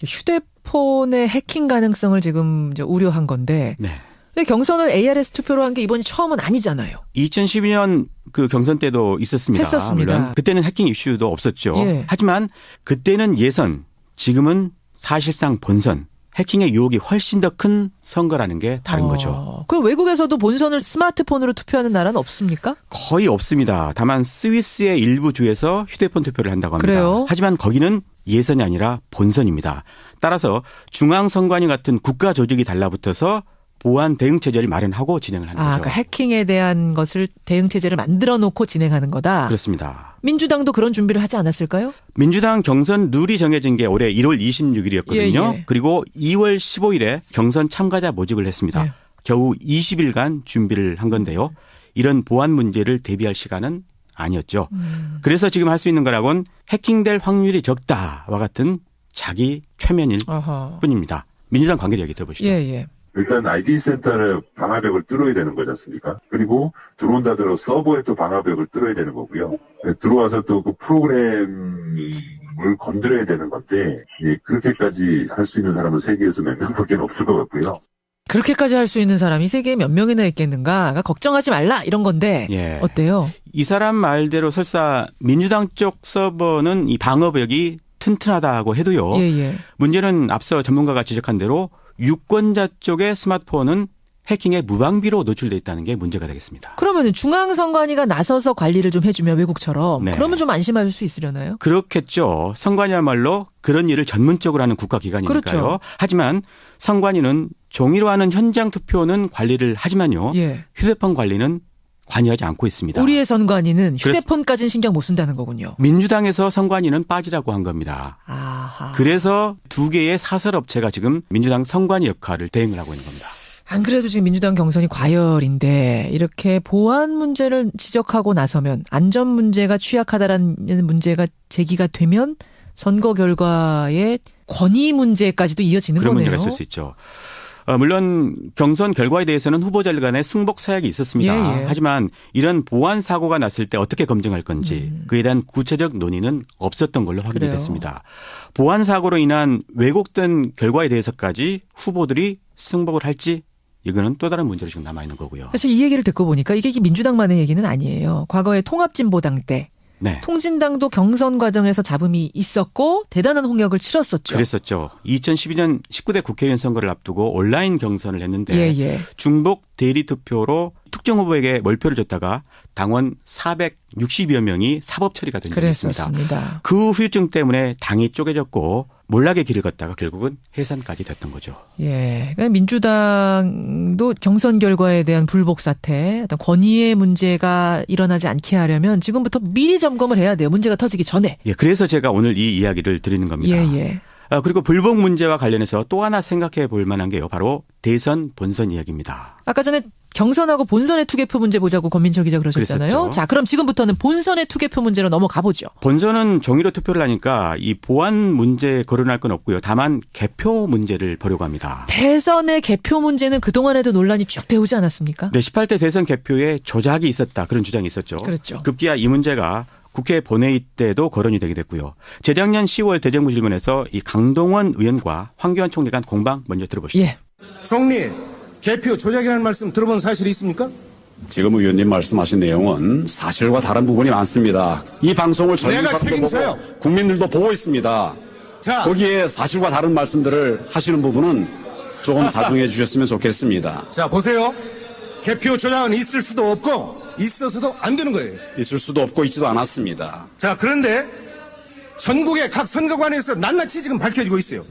휴대폰의 해킹 가능성을 지금 이제 우려한 건데 네. 근데 경선을 ARS 투표로 한 게 이번이 처음은 아니잖아요. 2012년 그 경선 때도 있었습니다. 했었습니다. 물론 그때는 해킹 이슈도 없었죠. 예. 하지만 그때는 예선, 지금은 사실상 본선. 해킹의 유혹이 훨씬 더 큰 선거라는 게 다른 거죠. 그럼 외국에서도 본선을 스마트폰으로 투표하는 나라는 없습니까? 거의 없습니다. 다만 스위스의 일부 주에서 휴대폰 투표를 한다고 합니다. 그래요? 하지만 거기는 예선이 아니라 본선입니다. 따라서 중앙선관위 같은 국가 조직이 달라붙어서 보안 대응 체제를 마련하고 진행을 하는 거죠. 그러니까 해킹에 대한 것을 대응 체제를 만들어 놓고 진행하는 거다. 그렇습니다. 민주당도 그런 준비를 하지 않았을까요? 민주당 경선 룰이 정해진 게 올해 1월 26일이었거든요. 예. 그리고 2월 15일에 경선 참가자 모집을 했습니다. 예. 겨우 20일간 준비를 한 건데요. 이런 보안 문제를 대비할 시간은 아니었죠. 그래서 지금 할 수 있는 거라곤 해킹될 확률이 적다와 같은 자기 최면일 뿐입니다. 민주당 관계 얘기 들어보시죠. 예. 일단 ID 센터를 방화벽을 뚫어야 되는 거지 않습니까? 그리고 들어온다 들어 서버에 또 방화벽을 뚫어야 되는 거고요. 들어와서 또 그 프로그램을 뭘 건드려야 되는 건데 그렇게까지 할 수 있는 사람은 세계에서 몇 명밖에 없을 것 같고요. 그렇게까지 할 수 있는 사람이 세계에 몇 명이나 있겠는가? 그러니까 걱정하지 말라 이런 건데 예. 어때요? 이 사람 말대로 설사 민주당 쪽 서버는 이 방어벽이 튼튼하다고 해도요. 예. 문제는 앞서 전문가가 지적한 대로 유권자 쪽의 스마트폰은 해킹의 무방비로 노출돼 있다는 게 문제가 되겠습니다. 그러면 중앙선관위가 나서서 관리를 좀 해주면 외국처럼 네. 그러면 좀 안심할 수 있으려나요? 그렇겠죠. 선관위야말로 그런 일을 전문적으로 하는 국가기관이니까요. 그렇죠. 하지만 선관위는 종이로 하는 현장 투표는 관리를 하지만요. 예. 휴대폰 관리는 관여하지 않고 있습니다. 우리의 선관위는 휴대폰까지는 신경 못 쓴다는 거군요. 민주당에서 선관위는 빠지라고 한 겁니다. 아하. 그래서 두 개의 사설업체가 지금 민주당 선관위 역할을 대행을 하고 있는 겁니다. 안 그래도 지금 민주당 경선이 과열인데 이렇게 보안 문제를 지적하고 나서면 안전 문제가 취약하다라는 문제가 제기가 되면 선거 결과의 권위 문제까지도 이어지는 그런 거네요. 문제가 있을 수 있죠. 물론 경선 결과에 대해서는 후보자들 간의 승복 사약이 있었습니다. 예. 하지만 이런 보안 사고가 났을 때 어떻게 검증할 건지 그에 대한 구체적 논의는 없었던 걸로 확인이 그래요. 됐습니다. 보안 사고로 인한 왜곡된 결과에 대해서까지 후보들이 승복을 할지 이거는 또 다른 문제로 지금 남아있는 거고요. 사실 이 얘기를 듣고 보니까 이게 민주당만의 얘기는 아니에요. 과거에 통합진보당 때 네. 통진당도 경선 과정에서 잡음이 있었고 대단한 홍역을 치렀었죠. 그랬었죠. 2012년 19대 국회의원 선거를 앞두고 온라인 경선을 했는데 예. 중복 대리 투표로 특정 후보에게 몰표를 줬다가 당원 460여 명이 사법 처리가 된 적이 있습니다. 그랬었습니다. 그 후유증 때문에 당이 쪼개졌고 몰락의 길을 걷다가 결국은 해산까지 됐던 거죠. 예. 그러니까 민주당도 경선 결과에 대한 불복 사태, 어떤 권위의 문제가 일어나지 않게 하려면 지금부터 미리 점검을 해야 돼요. 문제가 터지기 전에. 예, 그래서 제가 오늘 이 이야기를 드리는 겁니다. 예. 그리고 불복 문제와 관련해서 또 하나 생각해 볼 만한 게요. 바로 대선 본선 이야기입니다. 아까 전에 경선하고 본선의 투개표 문제 보자고 권민철 기자 그러셨잖아요. 그랬었죠. 자, 그럼 지금부터는 본선의 투개표 문제로 넘어가 보죠. 본선은 종이로 투표를 하니까 이 보안 문제에 거론할 건 없고요. 다만 개표 문제를 보려고 합니다. 대선의 개표 문제는 그동안에도 논란이 쭉 되오지 않았습니까? 네, 18대 대선 개표에 조작이 있었다. 그런 주장이 있었죠. 그렇죠. 급기야 이 문제가 국회 본회의 때도 거론이 되게 됐고요. 재작년 10월 대정부 질문에서 이 강동원 의원과 황교안 총리 간 공방 먼저 들어보시죠. 예. 총리, 개표 조작이라는 말씀 들어본 사실이 있습니까? 지금 의원님 말씀하신 내용은 사실과 다른 부분이 많습니다. 이 방송을 내가 책임져요. 보고 국민들도 보고 있습니다. 자, 거기에 사실과 다른 말씀들을 하시는 부분은 조금 자중해 주셨으면 좋겠습니다. 자, 보세요. 개표 조작은 있을 수도 없고 있어서도 안 되는 거예요. 있을 수도 없고 있지도 않았습니다. 자, 그런데 전국의 각 선거관에서 낱낱이 지금 밝혀지고 있어요.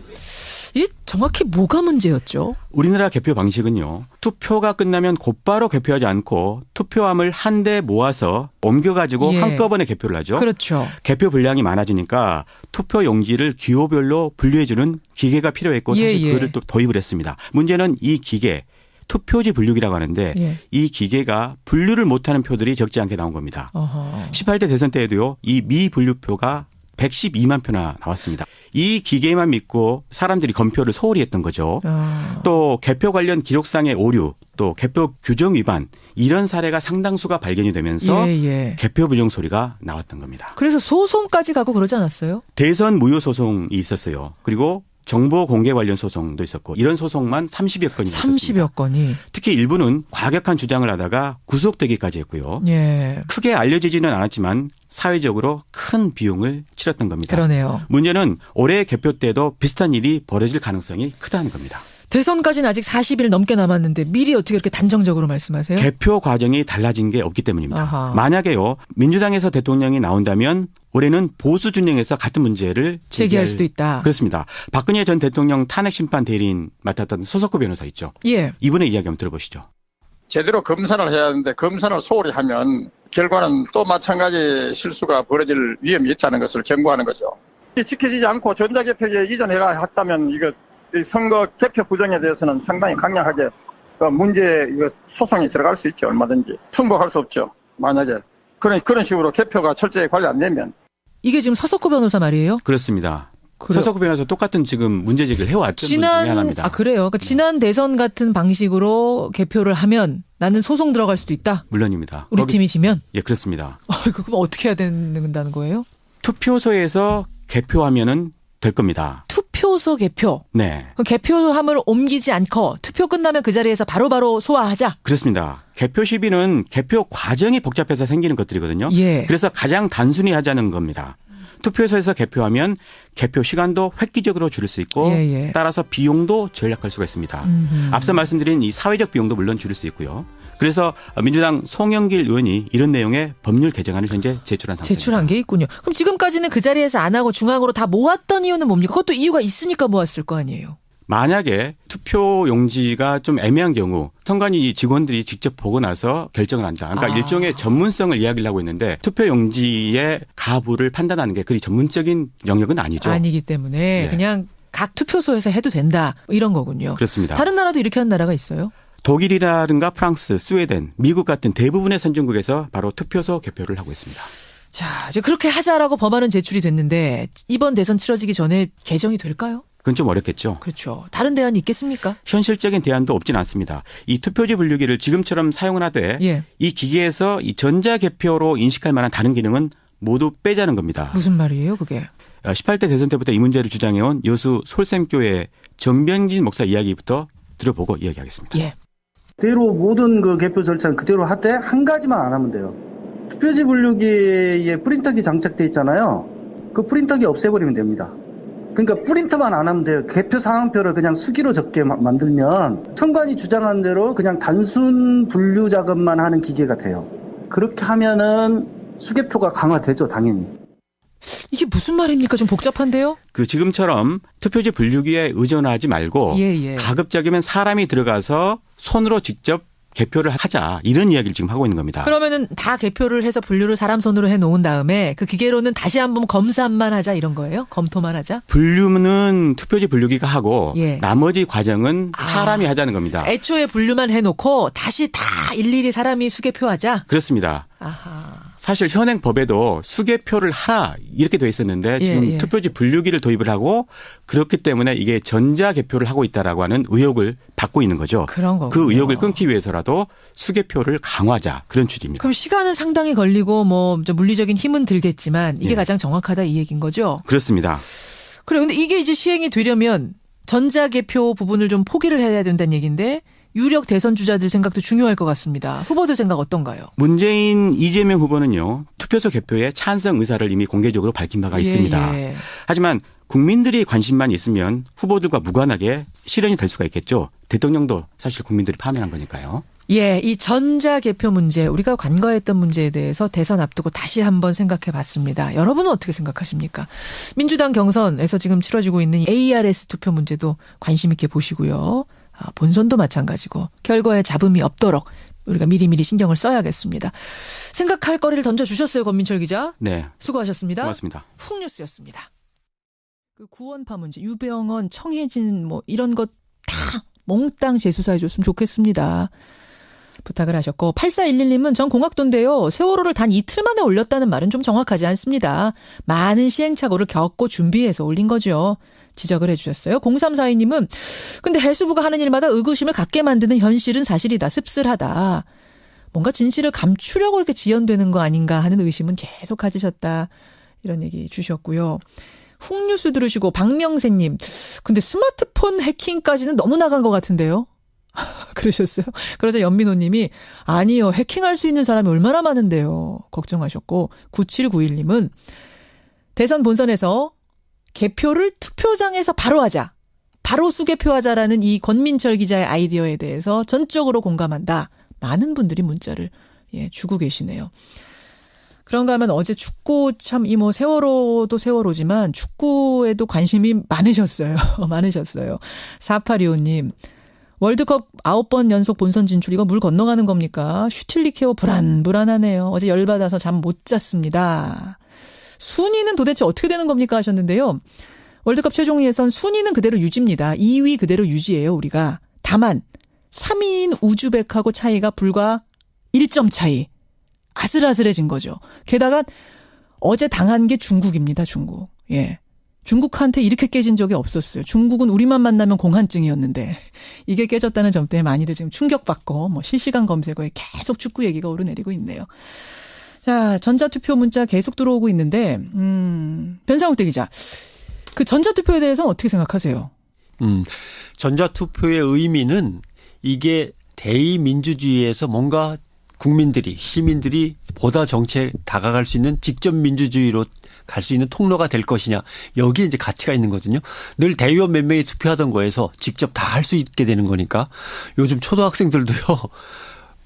이 정확히 뭐가 문제였죠? 우리나라 개표 방식은요. 투표가 끝나면 곧바로 개표하지 않고 투표함을 한 대 모아서 옮겨가지고 예. 한꺼번에 개표를 하죠. 그렇죠. 개표 분량이 많아지니까 투표 용지를 기호별로 분류해주는 기계가 필요했고 사실 그거를 또 도입을 했습니다. 문제는 이 기계. 투표지 분류기라고 하는데 이 기계가 분류를 못하는 표들이 적지 않게 나온 겁니다. 18대 대선 때에도요. 이 미분류표가 112만 표나 나왔습니다. 이 기계만 믿고 사람들이 검표를 소홀히 했던 거죠. 또 개표 관련 기록상의 오류, 또 개표 규정 위반 이런 사례가 상당수가 발견이 되면서 개표 부정 소리가 나왔던 겁니다. 그래서 소송까지 가고 그러지 않았어요? 대선 무효 소송이 있었어요. 그리고 정보 공개 관련 소송도 있었고 이런 소송만 30여 건이 있었습니다. 30여 건이. 특히 일부는 과격한 주장을 하다가 구속되기까지 했고요. 예. 크게 알려지지는 않았지만 사회적으로 큰 비용을 치렀던 겁니다. 그러네요. 문제는 올해 개표 때도 비슷한 일이 벌어질 가능성이 크다는 겁니다. 대선까지는 아직 40일 넘게 남았는데 미리 어떻게 이렇게 단정적으로 말씀하세요? 개표 과정이 달라진 게 없기 때문입니다. 아하. 만약에요. 민주당에서 대통령이 나온다면 올해는 보수 진영에서 같은 문제를 제기할 수도 있다. 그렇습니다. 박근혜 전 대통령 탄핵 심판 대리인 맡았던 소석구 변호사 있죠. 예. 이분의 이야기 한번 들어보시죠. 제대로 검사를 해야 하는데 검사를 소홀히 하면 결과는 또 마찬가지 실수가 벌어질 위험이 있다는 것을 경고하는 거죠. 지켜지지 않고 전자개표제 이전해가 했다면 이거 선거 개표 부정에 대해서는 상당히 강력하게 문제 소송이 들어갈 수 있죠. 얼마든지. 승복할 수 없죠. 만약에. 그런 식으로 개표가 철저히 관리 안 되면. 이게 지금 서석구 변호사 말이에요? 그렇습니다. 서석구 변호사 똑같은 지금 문제 제기를 해왔던 분 중에 하나입니다. 아, 그래요? 그러니까 지난 대선 같은 방식으로 개표를 하면 나는 소송 들어갈 수도 있다? 물론입니다. 우리 팀이 지면? 예, 그렇습니다. 그럼 어떻게 해야 된다는 거예요? 투표소에서 개표하면은 될 겁니다. 투표소 개표. 네. 그럼 개표함을 옮기지 않고 투표 끝나면 그 자리에서 바로바로 소화하자. 그렇습니다. 개표 시비는 개표 과정이 복잡해서 생기는 것들이거든요. 예. 그래서 가장 단순히 하자는 겁니다. 투표소에서 개표하면 개표 시간도 획기적으로 줄일 수 있고 예. 따라서 비용도 절약할 수가 있습니다. 앞서 말씀드린 이 사회적 비용도 물론 줄일 수 있고요. 그래서 민주당 송영길 의원이 이런 내용의 법률 개정안을 현재 제출한 상태입니다. 제출한 게 있군요. 그럼 지금까지는 그 자리에서 안 하고 중앙으로 다 모았던 이유는 뭡니까? 그것도 이유가 있으니까 모았을 거 아니에요. 만약에 투표 용지가 좀 애매한 경우 선관위 직원들이 직접 보고 나서 결정을 한다. 그러니까 일종의 전문성을 이야기를 하고 있는데 투표 용지의 가부를 판단하는 게 그리 전문적인 영역은 아니죠. 아니기 때문에 네. 그냥 각 투표소에서 해도 된다. 이런 거군요. 그렇습니다. 다른 나라도 이렇게 한 나라가 있어요? 독일이라든가 프랑스, 스웨덴, 미국 같은 대부분의 선진국에서 바로 투표소 개표를 하고 있습니다. 자, 이제 그렇게 하자라고 법안은 제출이 됐는데 이번 대선 치러지기 전에 개정이 될까요? 그건 좀 어렵겠죠. 그렇죠. 다른 대안이 있겠습니까? 현실적인 대안도 없진 않습니다. 이 투표지 분류기를 지금처럼 사용을 하되 예. 이 기계에서 이 전자개표로 인식할 만한 다른 기능은 모두 빼자는 겁니다. 무슨 말이에요, 그게? 18대 대선 때부터 이 문제를 주장해온 여수 솔샘교회 정병진 목사 이야기부터 들어보고 이야기하겠습니다. 예. 그대로 모든 그 개표 절차는 그대로 하되 한 가지만 안 하면 돼요. 투표지 분류기에 프린터기 장착돼 있잖아요. 그 프린터기 없애버리면 됩니다. 그러니까 프린터만 안 하면 돼요. 개표 상황표를 그냥 수기로 적게 만들면 선관위 주장한 대로 그냥 단순 분류 작업만 하는 기계가 돼요. 그렇게 하면은 수개표가 강화되죠, 당연히. 이게 무슨 말입니까? 좀 복잡한데요? 그 지금처럼 투표지 분류기에 의존하지 말고 예. 가급적이면 사람이 들어가서 손으로 직접 개표를 하자 이런 이야기를 지금 하고 있는 겁니다. 그러면은 다 개표를 해서 분류를 사람 손으로 해놓은 다음에 그 기계로는 다시 한번 검사만 하자 이런 거예요? 검토만 하자? 분류는 투표지 분류기가 하고 예. 나머지 과정은 사람이 하자는 겁니다. 애초에 분류만 해놓고 다시 다 일일이 사람이 수개표하자? 그렇습니다. 아하. 사실 현행 법에도 수개표를 하라 이렇게 돼 있었는데 지금 투표지 분류기를 도입을 하고 그렇기 때문에 이게 전자개표를 하고 있다라고 하는 의혹을 받고 있는 거죠. 그런 거군요. 그 의혹을 끊기 위해서라도 수개표를 강화하자 그런 취지입니다. 그럼 시간은 상당히 걸리고 뭐 물리적인 힘은 들겠지만 이게 가장 정확하다 이 얘기인 거죠? 그렇습니다. 그래 근데 이게 이제 시행이 되려면 전자개표 부분을 좀 포기를 해야 된다는 얘기인데 유력 대선 주자들 생각도 중요할 것 같습니다. 후보들 생각 어떤가요? 문재인 이재명 후보는요. 투표소 개표에 찬성 의사를 이미 공개적으로 밝힌 바가 있습니다. 하지만 국민들이 관심만 있으면 후보들과 무관하게 실현이 될 수가 있겠죠. 대통령도 사실 국민들이 파면한 거니까요. 예, 이 전자개표 문제 우리가 관과했던 문제에 대해서 대선 앞두고 다시 한번 생각해 봤습니다. 여러분은 어떻게 생각하십니까? 민주당 경선에서 지금 치러지고 있는 ARS 투표 문제도 관심 있게 보시고요. 본선도 마찬가지고 결과에 잡음이 없도록 우리가 미리미리 신경을 써야겠습니다. 생각할 거리를 던져주셨어요. 권민철 기자. 네. 수고하셨습니다. 고맙습니다. 훅뉴스였습니다. 그 구원파 문제, 유병헌, 청해진 뭐 이런 것 다 몽땅 재수사해 줬으면 좋겠습니다. 부탁을 하셨고 8411님은 전 공학도인데요. 세월호를 단 이틀 만에 올렸다는 말은 좀 정확하지 않습니다. 많은 시행착오를 겪고 준비해서 올린 거죠. 지적을 해 주셨어요. 0342님은 근데 해수부가 하는 일마다 의구심을 갖게 만드는 현실은 사실이다. 씁쓸하다. 뭔가 진실을 감추려고 이렇게 지연되는 거 아닌가 하는 의심은 계속 가지셨다. 이런 얘기 주셨고요. 훅뉴스 들으시고 박명세님 근데 스마트폰 해킹까지는 너무 나간 것 같은데요. 그러셨어요. 그래서 연민호님이 아니요. 해킹할 수 있는 사람이 얼마나 많은데요. 걱정하셨고 9791님은 대선 본선에서 개표를 투표장에서 바로 하자. 바로 수개표하자라는 이 권민철 기자의 아이디어에 대해서 전적으로 공감한다. 많은 분들이 문자를 주고 계시네요. 그런가 하면 어제 축구 참 이 뭐 세월호도 세월호지만 축구에도 관심이 많으셨어요. 많으셨어요. 4825님. 월드컵 9번 연속 본선 진출 이거 물 건너가는 겁니까? 슈틸리케오 불안하네요. 어제 열받아서 잠 못 잤습니다. 순위는 도대체 어떻게 되는 겁니까 하셨는데요. 월드컵 최종 예선 순위는 그대로 유지입니다. 2위 그대로 유지예요. 우리가. 다만 3위인 우즈벡하고 차이가 불과 1점 차이. 아슬아슬해진 거죠. 게다가 어제 당한 게 중국입니다. 중국. 예. 중국한테 이렇게 깨진 적이 없었어요. 중국은 우리만 만나면 공한증이었는데 이게 깨졌다는 점 때문에 많이들 지금 충격받고 뭐 실시간 검색어에 계속 축구 얘기가 오르내리고 있네요. 자, 전자투표 문자 계속 들어오고 있는데 변상욱 대기자, 그 전자투표에 대해서는 어떻게 생각하세요? 전자투표의 의미는 이게 대의민주주의에서 뭔가 국민들이, 시민들이 보다 정치에 다가갈 수 있는 직접 민주주의로 갈 수 있는 통로가 될 것이냐. 여기에 이제 가치가 있는 거거든요. 늘 대의원 몇 명이 투표하던 거에서 직접 다 할 수 있게 되는 거니까 요즘 초등학생들도요.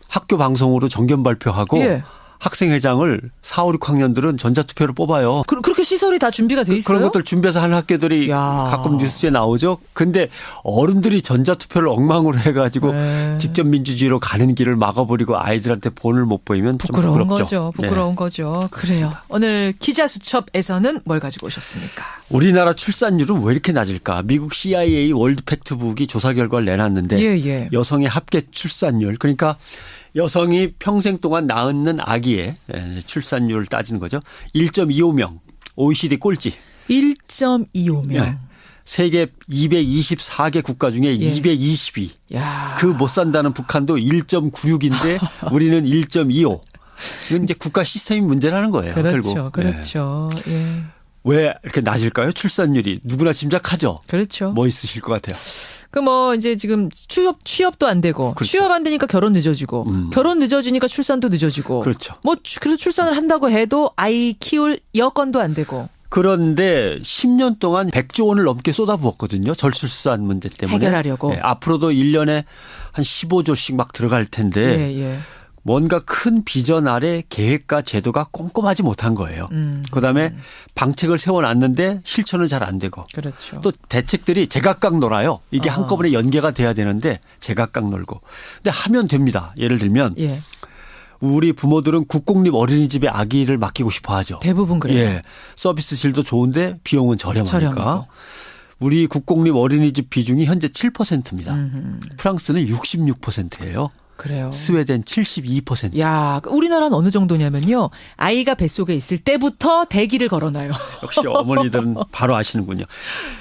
학교 방송으로 정견 발표하고 예. 학생회장을 4, 5, 6학년들은 전자투표를 뽑아요. 그렇게 시설이 다 준비가 돼 있어요? 그런 것들 준비해서 하는 학교들이 가끔 뉴스에 나오죠. 근데 어른들이 전자투표를 엉망으로 해가지고 네. 직접 민주주의로 가는 길을 막아버리고 아이들한테 본을 못 보이면 부끄러운 좀 부끄럽죠. 거죠. 부끄러운 네. 거죠. 그래요. 그렇습니다. 오늘 기자수첩에서는 뭘 가지고 오셨습니까? 우리나라 출산율은 왜 이렇게 낮을까? 미국 CIA 월드 팩트북이 조사 결과를 내놨는데 예. 여성의 합계 출산율 그러니까 여성이 평생 동안 낳는 아기의 출산율을 따지는 거죠. 1.25명. OECD 꼴찌. 1.25명. 네. 세계 224개 국가 중에 예. 220위. 그 못 산다는 북한도 1.96인데 우리는 1.25. 이건 이제 국가 시스템이 문제라는 거예요. 그렇죠. 결국. 그렇죠. 네. 예. 왜 이렇게 낮을까요? 출산율이. 누구나 짐작하죠. 그렇죠. 뭐 있으실 것 같아요. 이제 지금 취업도 안 되고 그렇죠. 취업 안 되니까 결혼 늦어지고 결혼 늦어지니까 출산도 늦어지고 그렇죠. 그래서 출산을 한다고 해도 아이 키울 여건도 안 되고 그런데 10년 동안 100조 원을 넘게 쏟아부었거든요. 저출산 문제 때문에. 해결하려고. 네, 앞으로도 1년에 한 15조씩 막 들어갈 텐데 예. 뭔가 큰 비전 아래 계획과 제도가 꼼꼼하지 못한 거예요. 그다음에 방책을 세워놨는데 실천은 잘 안 되고. 그렇죠. 또 대책들이 제각각 놀아요. 이게 한꺼번에 연계가 돼야 되는데 제각각 놀고. 근데 하면 됩니다. 예를 들면 예. 우리 부모들은 국공립 어린이집에 아기를 맡기고 싶어 하죠. 대부분 그래요. 예. 서비스 질도 좋은데 비용은 저렴하니까. 우리 국공립 어린이집 비중이 현재 7%입니다. 프랑스는 66%예요. 그래요. 스웨덴 72%. 야, 우리나라는 어느 정도냐면요. 아이가 뱃속에 있을 때부터 대기를 걸어놔요. 역시 어머니들은 바로 아시는군요.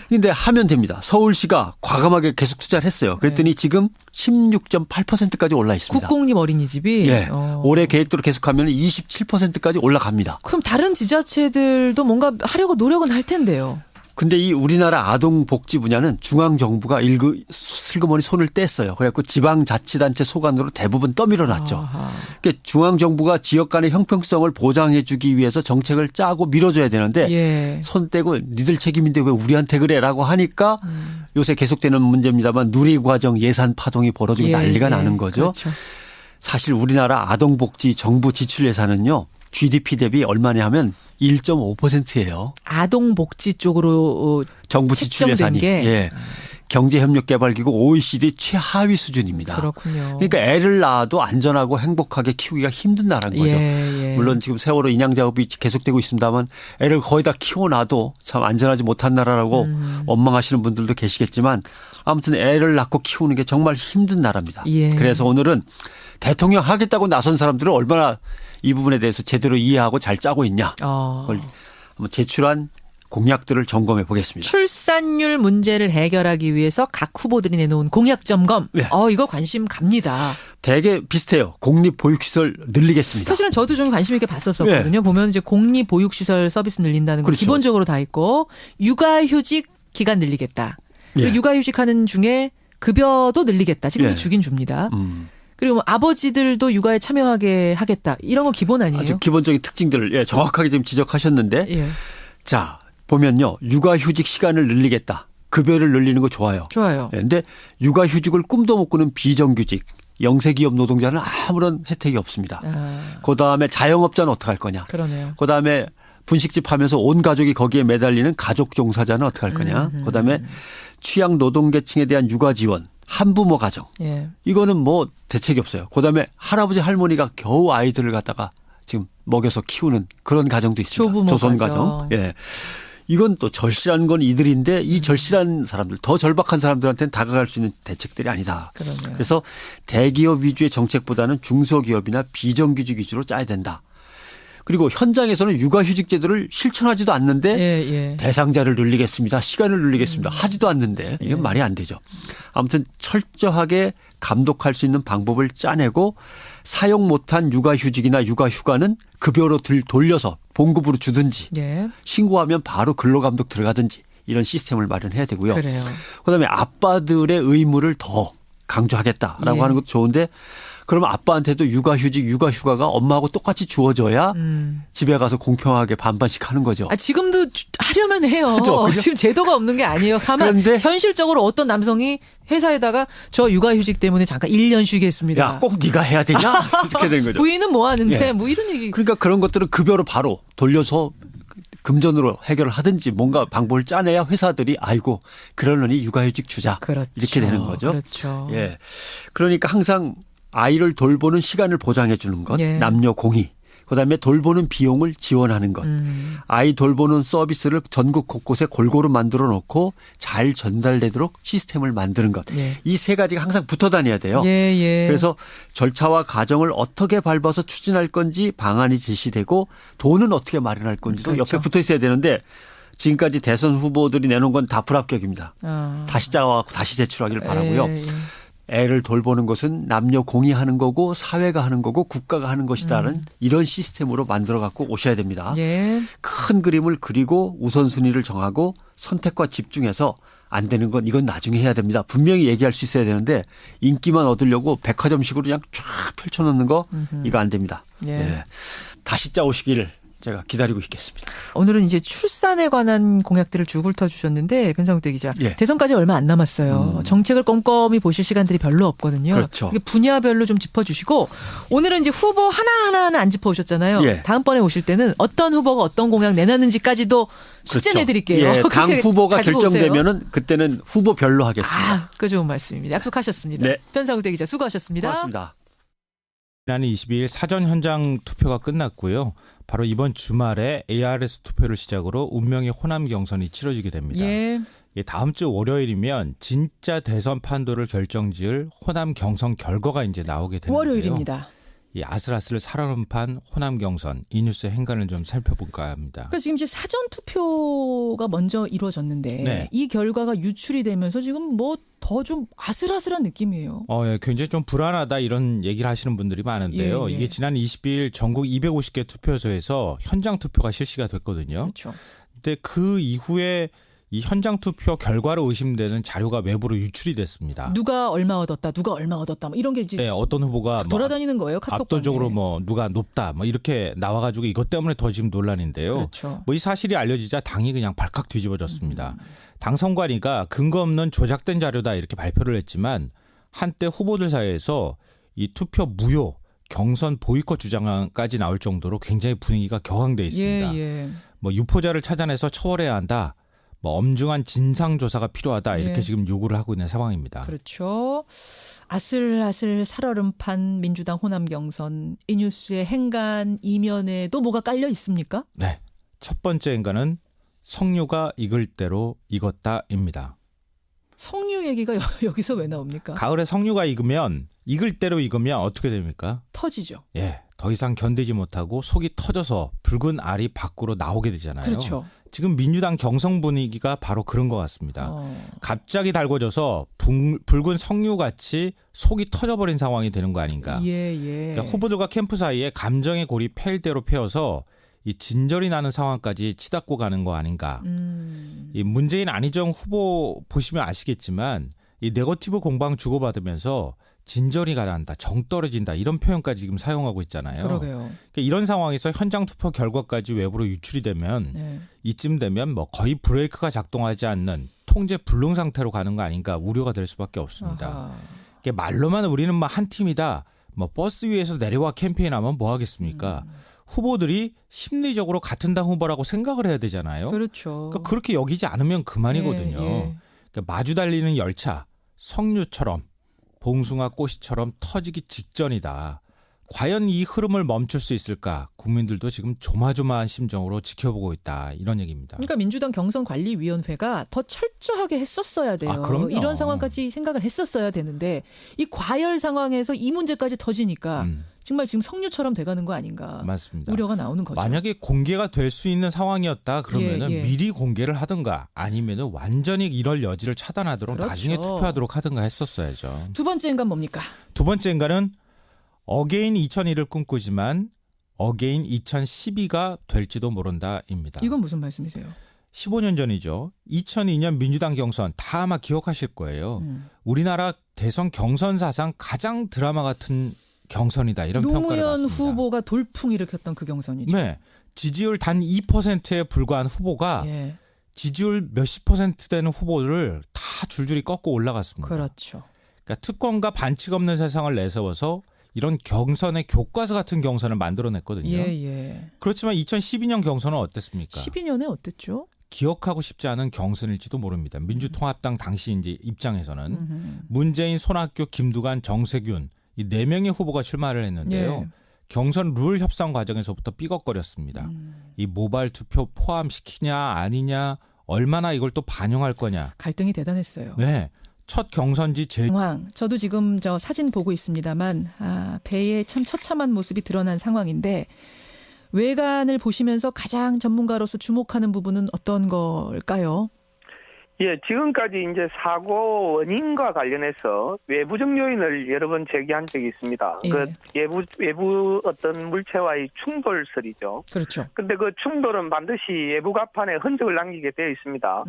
근데 하면 됩니다. 서울시가 과감하게 계속 투자를 했어요. 그랬더니 네. 지금 16.8%까지 올라 있습니다. 국공립 어린이집이? 네. 올해 계획대로 계속하면 27%까지 올라갑니다. 그럼 다른 지자체들도 뭔가 하려고 노력은 할 텐데요. 근데 이 우리나라 아동복지 분야는 중앙정부가 슬그머니 손을 뗐어요. 그래갖고 지방자치단체 소관으로 대부분 떠밀어놨죠. 그러니까 중앙정부가 지역 간의 형평성을 보장해 주기 위해서 정책을 짜고 밀어줘야 되는데 예. 손 떼고 니들 책임인데 왜 우리한테 그래라고 하니까 요새 계속되는 문제입니다만 누리과정 예산 파동이 벌어지고 난리가 나는 거죠. 그렇죠. 사실 우리나라 아동복지 정부 지출 예산은요. GDP 대비 얼마냐 하면 1.5%예요. 아동복지 쪽으로 정부 지출 예산이. 예. 경제협력개발기구 OECD 최하위 수준입니다. 그렇군요. 그러니까 애를 낳아도 안전하고 행복하게 키우기가 힘든 나라인 거죠. 예. 물론 지금 세월호 인양 작업이 계속되고 있습니다만 애를 거의 다 키워놔도 참 안전하지 못한 나라라고 원망하시는 분들도 계시겠지만 아무튼 애를 낳고 키우는 게 정말 힘든 나라입니다. 예. 그래서 오늘은 대통령 하겠다고 나선 사람들은 얼마나 이 부분에 대해서 제대로 이해하고 잘 짜고 있냐. 그걸 한번 제출한 공약들을 점검해 보겠습니다. 출산율 문제를 해결하기 위해서 각 후보들이 내놓은 공약 점검. 네. 이거 관심 갑니다. 되게 비슷해요. 공립보육시설 늘리겠습니다. 사실은 저도 좀 관심 있게 봤었거든요. 네. 보면 이제 공립보육시설 서비스 늘린다는 거 그렇죠. 기본적으로 다 있고 육아휴직 기간 늘리겠다. 그리고 육아휴직하는 중에 급여도 늘리겠다. 지금도 주긴 줍니다. 그리고 뭐 아버지들도 육아에 참여하게 하겠다. 이런 거 기본 아니에요? 아주 기본적인 특징들을 정확하게 지금 지적하셨는데 자 보면요. 육아휴직 시간을 늘리겠다. 급여를 늘리는 거 좋아요. 좋아요. 그런데 육아휴직을 꿈도 못 꾸는 비정규직 영세기업 노동자는 아무런 혜택이 없습니다. 그다음에 자영업자는 어떻게 할 거냐. 그러네요. 그다음에 분식집 하면서 온 가족이 거기에 매달리는 가족 종사자는 어떻게 할 거냐. 그다음에 취약 노동계층에 대한 육아 지원. 한부모 가정. 이거는 뭐 대책이 없어요. 그다음에 할아버지 할머니가 겨우 아이들을 갖다가 지금 먹여서 키우는 그런 가정도 있습니다. 조부모 조선 가정. 예. 이건 또 절실한 건 이들인데 이 절실한 사람들, 더 절박한 사람들한테는 다가갈 수 있는 대책들이 아니다. 그러네요. 그래서 대기업 위주의 정책보다는 중소기업이나 비정규직 위주로 짜야 된다. 그리고 현장에서는 육아휴직 제도를 실천하지도 않는데 대상자를 늘리겠습니다. 시간을 늘리겠습니다. 하지도 않는데 이건 말이 안 되죠. 아무튼 철저하게 감독할 수 있는 방법을 짜내고 사용 못한 육아휴직이나 육아휴가는 급여로 돌려서 봉급으로 주든지 신고하면 바로 근로감독 들어가든지 이런 시스템을 마련해야 되고요. 그래요. 그다음에 아빠들의 의무를 더 강조하겠다라고 하는 것도 좋은데 그러면 아빠한테도 육아휴직, 육아휴가가 엄마하고 똑같이 주어져야 집에 가서 공평하게 반반씩 하는 거죠. 지금도 하려면 해요. 그죠? 지금 제도가 없는 게 아니에요. 그런데 현실적으로 어떤 남성이 회사에다가 저 육아휴직 때문에 잠깐 1년 쉬겠습니다. 야, 꼭 네가 해야 되냐? 이렇게 되는 거죠. 부인은 뭐 하는데 뭐 이런 얘기. 그러니까 그런 것들은 급여로 바로 돌려서 금전으로 해결을 하든지 뭔가 방법을 짜내야 회사들이 아이고 그러려니 육아휴직 주자. 그렇죠. 이렇게 되는 거죠. 그렇죠. 예. 그러니까 항상 아이를 돌보는 시간을 보장해 주는 것, 남녀 공히. 그다음에 돌보는 비용을 지원하는 것. 아이 돌보는 서비스를 전국 곳곳에 골고루 만들어 놓고 잘 전달되도록 시스템을 만드는 것. 이 세 가지가 항상 붙어 다녀야 돼요. 그래서 절차와 과정을 어떻게 밟아서 추진할 건지 방안이 제시되고 돈은 어떻게 마련할 건지도 옆에 붙어 있어야 되는데 지금까지 대선 후보들이 내놓은 건 다 불합격입니다. 다시 짜와서 다시 제출하기를 바라고요. 애를 돌보는 것은 남녀 공히 하는 거고 사회가 하는 거고 국가가 하는 것이다는 이런 시스템으로 만들어 갖고 오셔야 됩니다. 큰 그림을 그리고 우선순위를 정하고 선택과 집중해서 안 되는 건 이건 나중에 해야 됩니다. 분명히 얘기할 수 있어야 되는데 인기만 얻으려고 백화점식으로 그냥 쫙 펼쳐놓는 거 이거 안 됩니다. 다시 짜오시기를 제가 기다리고 있겠습니다. 오늘은 이제 출산에 관한 공약들을 쭉 훑어주셨는데 변상욱 기자 대선까지 얼마 안 남았어요. 정책을 꼼꼼히 보실 시간들이 별로 없거든요. 그렇죠. 분야별로 좀 짚어주시고 오늘은 이제 후보 하나하나는 안 짚어오셨잖아요. 다음번에 오실 때는 어떤 후보가 어떤 공약 내놨는지까지도 숙제 내드릴게요. 당 후보가 결정되면은 그때는 후보별로 하겠습니다. 그 좋은 말씀입니다. 약속하셨습니다. 변상욱 기자 수고하셨습니다. 고맙습니다. 지난 22일 사전 현장 투표가 끝났고요. 바로 이번 주말에 ARS 투표를 시작으로 운명의 호남 경선이 치러지게 됩니다. 다음 주 월요일이면 진짜 대선 판도를 결정지을 호남 경선 결과가 이제 나오게 되는데요. 월요일입니다. 이 아슬아슬 살얼음판 호남 경선 이 뉴스의 행간을 좀 살펴볼까 합니다. 그래서 지금 이제 사전 투표가 먼저 이루어졌는데 이 결과가 유출이 되면서 지금 뭐 더 좀 아슬아슬한 느낌이에요. 굉장히 좀 불안하다 이런 얘기를 하시는 분들이 많은데요. 이게 지난 22일 전국 250개 투표소에서 현장 투표가 실시가 됐거든요. 그렇죠. 근데 그 이후에 이 현장 투표 결과로 의심되는 자료가 외부로 유출이 됐습니다. 누가 얼마 얻었다, 누가 얼마 얻었다, 뭐 이런 게 이제 어떤 후보가 돌아다니는 거예요. 카톡방에. 압도적으로 뭐 누가 높다, 뭐 이렇게 나와가지고 이것 때문에 더 지금 논란인데요. 그렇죠. 뭐 이 사실이 알려지자 당이 그냥 발칵 뒤집어졌습니다. 당 선관위가 근거 없는 조작된 자료다 이렇게 발표를 했지만 한때 후보들 사이에서 이 투표 무효, 경선 보이콧 주장까지 나올 정도로 굉장히 분위기가 격앙돼 있습니다. 뭐 유포자를 찾아내서 처벌해야 한다. 뭐 엄중한 진상조사가 필요하다 이렇게 지금 요구를 하고 있는 상황입니다. 그렇죠. 아슬아슬 살얼음판 민주당 호남 경선 이 뉴스의 행간 이면에도 뭐가 깔려 있습니까? 네. 첫 번째 행간은 석류가 익을 대로 익었다입니다. 석류 얘기가 여기서 왜 나옵니까? 가을에 석류가 익을 대로 익으면 어떻게 됩니까? 터지죠. 더 이상 견디지 못하고 속이 터져서 붉은 알이 밖으로 나오게 되잖아요. 그렇죠. 지금 민주당 경선 분위기가 바로 그런 것 같습니다. 갑자기 달궈져서 붉은 석류같이 속이 터져버린 상황이 되는 거 아닌가. 그러니까 후보들과 캠프 사이에 감정의 골이 패일 대로 패여서 이 진절이 나는 상황까지 치닫고 가는 거 아닌가. 이 문재인 안희정 후보 보시면 아시겠지만 이 네거티브 공방 주고받으면서 진절이 가난다, 정 떨어진다 이런 표현까지 지금 사용하고 있잖아요. 그러게요. 그러니까 이런 상황에서 현장 투표 결과까지 외부로 유출이 되면 이쯤 되면 뭐 거의 브레이크가 작동하지 않는 통제 불능 상태로 가는 거 아닌가 우려가 될 수밖에 없습니다. 그러니까 말로만 우리는 뭐 한 팀이다, 뭐 버스 위에서 내려와 캠페인하면 뭐 하겠습니까? 후보들이 심리적으로 같은 당 후보라고 생각을 해야 되잖아요. 그렇죠. 그러니까 그렇게 여기지 않으면 그만이거든요. 그러니까 마주 달리는 열차, 석류처럼 봉숭아 꽃이처럼 터지기 직전이다. 과연 이 흐름을 멈출 수 있을까? 국민들도 지금 조마조마한 심정으로 지켜보고 있다. 이런 얘기입니다. 그러니까 민주당 경선관리위원회가 더 철저하게 했었어야 돼요. 그럼요. 이런 상황까지 생각을 했었어야 되는데 이 과열 상황에서 이 문제까지 터지니까 정말 지금 석류처럼 돼가는 거 아닌가. 맞습니다. 우려가 나오는 거죠. 만약에 공개가 될 수 있는 상황이었다 그러면은 미리 공개를 하든가 아니면은 완전히 이럴 여지를 차단하도록 그렇죠. 나중에 투표하도록 하든가 했었어야죠. 두 번째 인간 뭡니까? 두 번째 인간은 어게인 2001을 꿈꾸지만 어게인 2012가 될지도 모른다입니다. 이건 무슨 말씀이세요? 15년 전이죠. 2002년 민주당 경선 다 아마 기억하실 거예요. 우리나라 대선 경선 사상 가장 드라마 같은 경선이다. 이런 평가를 받습니다. 노무현 후보가 돌풍 일으켰던 그 경선이죠. 네. 지지율 단 2%에 불과한 후보가 지지율 몇십 % 되는 후보를 다 줄줄이 꺾고 올라갔습니다. 그렇죠. 그러니까 특권과 반칙 없는 세상을 내세워서 이런 경선의 교과서 같은 경선을 만들어냈거든요. 그렇지만 2012년 경선은 어땠습니까? 12년에 어땠죠? 기억하고 싶지 않은 경선일지도 모릅니다. 민주통합당 당시 이제 입장에서는 문재인, 손학규, 김두관, 정세균 이 4명의 후보가 출마를 했는데요. 경선 룰 협상 과정에서부터 삐걱거렸습니다. 이 모바일 투표 포함시키냐 아니냐 얼마나 이걸 또 반영할 거냐. 갈등이 대단했어요. 네. 첫 경선지 상황. 저도 지금 저 사진 보고 있습니다만 배의 참 처참한 모습이 드러난 상황인데 외관을 보시면서 가장 전문가로서 주목하는 부분은 어떤 걸까요? 예, 지금까지 이제 사고 원인과 관련해서 외부적 요인을 여러 번 제기한 적이 있습니다. 그 외부 어떤 물체와의 충돌설이죠. 그렇죠. 근데 그 충돌은 반드시 외부 갑판에 흔적을 남기게 되어 있습니다.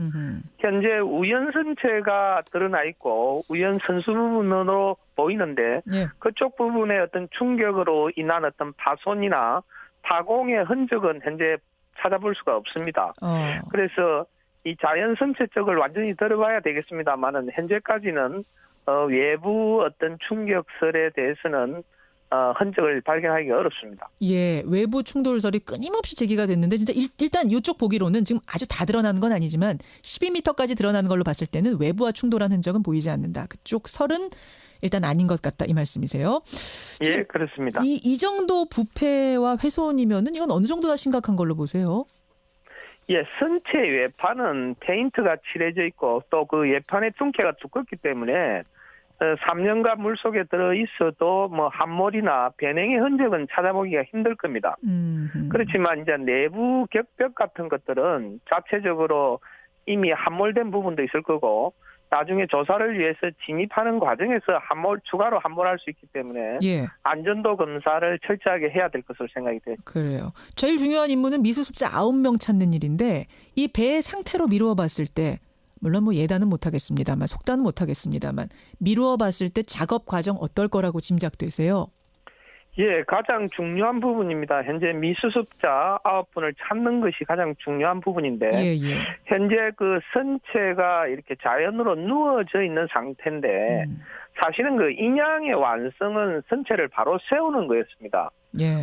현재 우연선체가 드러나 있고 우연선수 부분으로 보이는데 그쪽 부분의 어떤 충격으로 인한 어떤 파손이나 파공의 흔적은 현재 찾아볼 수가 없습니다. 그래서 이 자연 선체 쪽을 완전히 들어봐야 되겠습니다만은 현재까지는 외부 어떤 충격설에 대해서는 흔적을 발견하기가 어렵습니다. 예, 외부 충돌설이 끊임없이 제기가 됐는데 진짜 일단 이쪽 보기로는 지금 아주 다 드러나는 건 아니지만 12m까지 드러나는 걸로 봤을 때는 외부와 충돌한 흔적은 보이지 않는다. 그쪽 설은 일단 아닌 것 같다 이 말씀이세요? 예, 그렇습니다. 이 정도 부패와 훼손이면은 이건 어느 정도나 심각한 걸로 보세요? 예, 선체 외판은 페인트가 칠해져 있고 또 그 외판의 둥께가 두껍기 때문에 3년간 물속에 들어 있어도 뭐 함몰이나 변형의 흔적은 찾아보기가 힘들 겁니다. 그렇지만 이제 내부 격벽 같은 것들은 자체적으로 이미 함몰된 부분도 있을 거고 나중에 조사를 위해서 진입하는 과정에서 추가로 함몰할 수 있기 때문에 안전도 검사를 철저하게 해야 될 것으로 생각이 돼요. 그래요. 제일 중요한 임무는 미수습자 9명 찾는 일인데 이 배의 상태로 미루어 봤을 때 물론 뭐 예단은 못하겠습니다만 속단은 못하겠습니다만 미루어 봤을 때 작업 과정 어떨 거라고 짐작되세요? 예, 가장 중요한 부분입니다. 현재 미수습자 9분을 찾는 것이 가장 중요한 부분인데 현재 그 선체가 이렇게 자연으로 누워져 있는 상태인데 사실은 그 인양의 완성은 선체를 바로 세우는 거였습니다.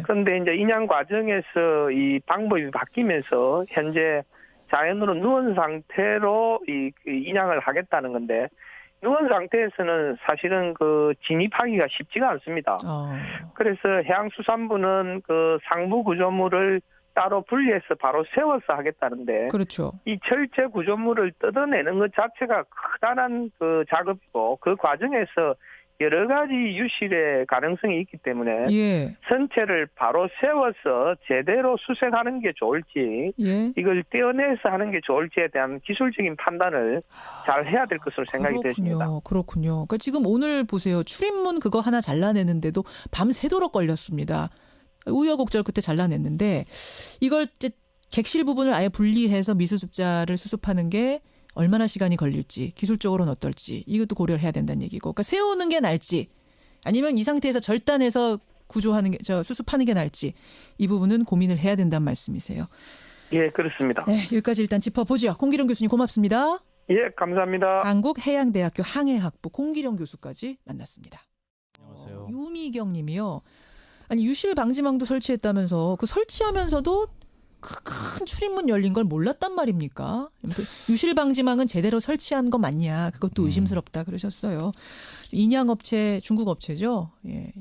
그런데 이제 인양 과정에서 이 방법이 바뀌면서 현재 자연으로 누운 상태로 이 인양을 하겠다는 건데 누운 상태에서는 사실은 그 진입하기가 쉽지가 않습니다. 그래서 해양수산부는 그 상부 구조물을 따로 분리해서 바로 세워서 하겠다는데 그렇죠. 이 철제 구조물을 뜯어내는 것 자체가 크다란 그 작업이고 그 과정에서 여러 가지 유실의 가능성이 있기 때문에 선체를 바로 세워서 제대로 수색하는 게 좋을지 이걸 떼어내서 하는 게 좋을지에 대한 기술적인 판단을 잘 해야 될 것으로 생각이 되십니다. 그렇군요. 그러니까 지금 오늘 보세요. 출입문 그거 하나 잘라내는데도 밤새도록 걸렸습니다. 우여곡절 끝에 잘라냈는데 이걸 이제 객실 부분을 아예 분리해서 미수습자를 수습하는 게 얼마나 시간이 걸릴지 기술적으로는 어떨지 이것도 고려를 해야 된다는 얘기고 그러니까 세우는 게 나을지 아니면 이 상태에서 절단해서 구조하는 게 수습하는 게 나을지 이 부분은 고민을 해야 된다는 말씀이세요. 예, 그렇습니다. 네, 여기까지 일단 짚어보죠. 공기룡 교수님 고맙습니다. 예, 감사합니다. 한국해양대학교 항해학부 공기룡 교수까지 만났습니다. 안녕하세요. 유미경 님이요. 아니 유실 방지망도 설치했다면서 그 설치하면서도 큰 출입문 열린 걸 몰랐단 말입니까? 유실 방지망은 제대로 설치한 거 맞냐? 그것도 의심스럽다 그러셨어요. 인양업체, 중국 업체죠. 예,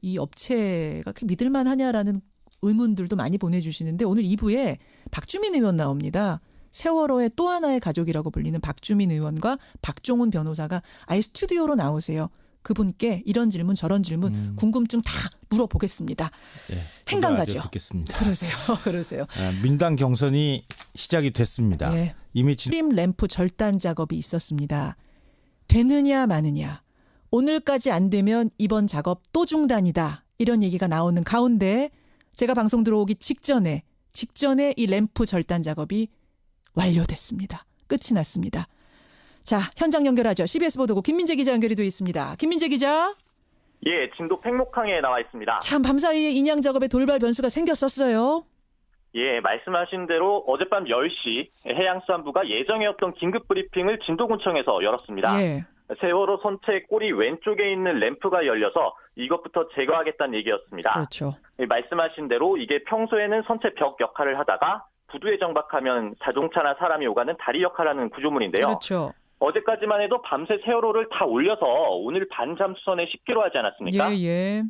이 업체가 그렇게 믿을만 하냐라는 의문들도 많이 보내주시는데 오늘 2부에 박주민 의원 나옵니다. 세월호의 또 하나의 가족이라고 불리는 박주민 의원과 박종훈 변호사가 아예 스튜디오로 나오세요. 그분께 이런 질문 저런 질문 궁금증 다 물어보겠습니다. 네, 행간가죠. 듣겠습니다. 그러세요. 민당 경선이 시작이 됐습니다. 네. 이미 트림 램프 절단 작업이 있었습니다. 되느냐 마느냐. 오늘까지 안 되면 이번 작업 또 중단이다. 이런 얘기가 나오는 가운데 제가 방송 들어오기 직전에 이 램프 절단 작업이 완료됐습니다. 끝이 났습니다. 자, 현장 연결하죠. CBS 보도국 김민재 기자 연결이 되어 있습니다. 김민재 기자. 예, 진도 팽목항에 나와 있습니다. 참 밤사이에 인양 작업에 돌발 변수가 생겼었어요. 예, 말씀하신 대로 어젯밤 10시 해양수산부가 예정이었던 긴급 브리핑을 진도군청에서 열었습니다. 예. 세월호 선체 꼬리 왼쪽에 있는 램프가 열려서 이것부터 제거하겠다는 얘기였습니다. 그렇죠. 예, 말씀하신 대로 이게 평소에는 선체 벽 역할을 하다가 부두에 정박하면 자동차나 사람이 오가는 다리 역할을 하는 구조물인데요. 그렇죠. 어제까지만 해도 밤새 세월호를 다 올려서 오늘 반잠수선에 싣기로 하지 않았습니까? 예.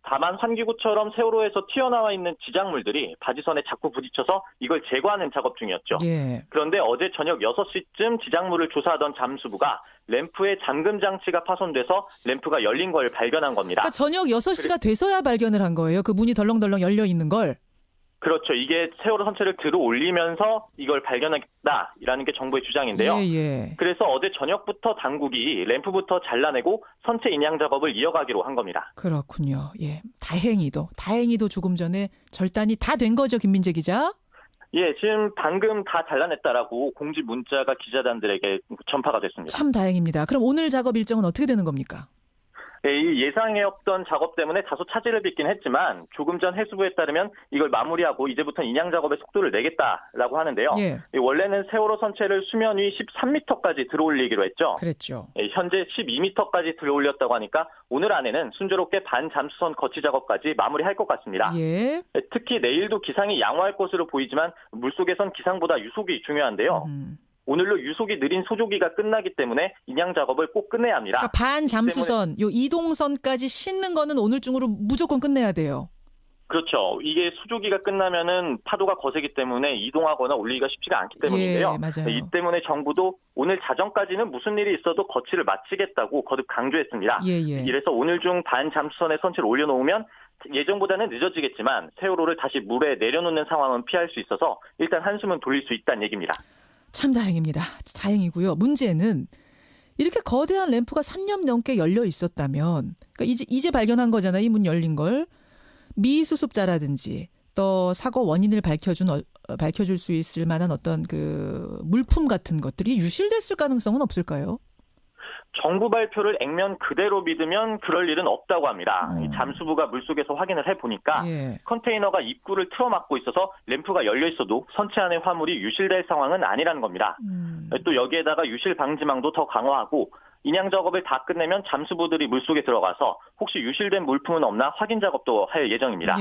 다만 환기구처럼 세월호에서 튀어나와 있는 지작물들이 바지선에 자꾸 부딪혀서 이걸 제거하는 작업 중이었죠. 예. 그런데 어제 저녁 6시쯤 지작물을 조사하던 잠수부가 램프의 잠금 장치가 파손돼서 램프가 열린 걸 발견한 겁니다. 그러니까 저녁 6시가 돼서야 발견을 한 거예요. 그 문이 덜렁덜렁 열려 있는 걸. 그렇죠. 이게 세월호 선체를 들어 올리면서 이걸 발견했다라는 게 정부의 주장인데요. 예. 그래서 어제 저녁부터 당국이 램프부터 잘라내고 선체 인양 작업을 이어가기로 한 겁니다. 그렇군요. 예, 다행히도 조금 전에 절단이 다 된 거죠, 김민재 기자? 예, 지금 방금 다 잘라냈다라고 공지 문자가 기자단들에게 전파가 됐습니다. 참 다행입니다. 그럼 오늘 작업 일정은 어떻게 되는 겁니까? 이 예상해왔던 작업 때문에 다소 차질을 빚긴 했지만 조금 전 해수부에 따르면 이걸 마무리하고 이제부터 인양 작업의 속도를 내겠다라고 하는데요. 예. 원래는 세월호 선체를 수면 위 13m까지 들어올리기로 했죠. 그랬죠. 현재 12m까지 들어올렸다고 하니까 오늘 안에는 순조롭게 반잠수선 거치 작업까지 마무리할 것 같습니다. 예. 특히 내일도 기상이 양호할 것으로 보이지만 물속에선 기상보다 유속이 중요한데요. 오늘로 유속이 느린 소조기가 끝나기 때문에 인양 작업을 꼭 끝내야 합니다. 그러니까 반잠수선, 요 이동선까지 싣는 거는 오늘 중으로 무조건 끝내야 돼요. 그렇죠. 이게 수조기가 끝나면은 파도가 거세기 때문에 이동하거나 올리기가 쉽지가 않기 때문인데요. 예, 맞아요. 이 때문에 정부도 오늘 자정까지는 무슨 일이 있어도 거치를 마치겠다고 거듭 강조했습니다. 예. 이래서 오늘 중 반잠수선에 선체를 올려놓으면 예정보다는 늦어지겠지만 세월호를 다시 물에 내려놓는 상황은 피할 수 있어서 일단 한숨은 돌릴 수 있다는 얘기입니다. 참 다행입니다. 다행이고요. 문제는 이렇게 거대한 램프가 3년 넘게 열려 있었다면, 그러니까 이제 발견한 거잖아요. 이 문 열린 걸. 미수습자라든지 또 사고 원인을 밝혀줄 수 있을 만한 어떤 그 물품 같은 것들이 유실됐을 가능성은 없을까요? 정부 발표를 액면 그대로 믿으면 그럴 일은 없다고 합니다. 잠수부가 물속에서 확인을 해보니까 컨테이너가 입구를 틀어막고 있어서 램프가 열려 있어도 선체 안의 화물이 유실될 상황은 아니라는 겁니다. 또 여기에다가 유실 방지망도 더 강화하고 인양 작업을 다 끝내면 잠수부들이 물속에 들어가서 혹시 유실된 물품은 없나 확인 작업도 할 예정입니다.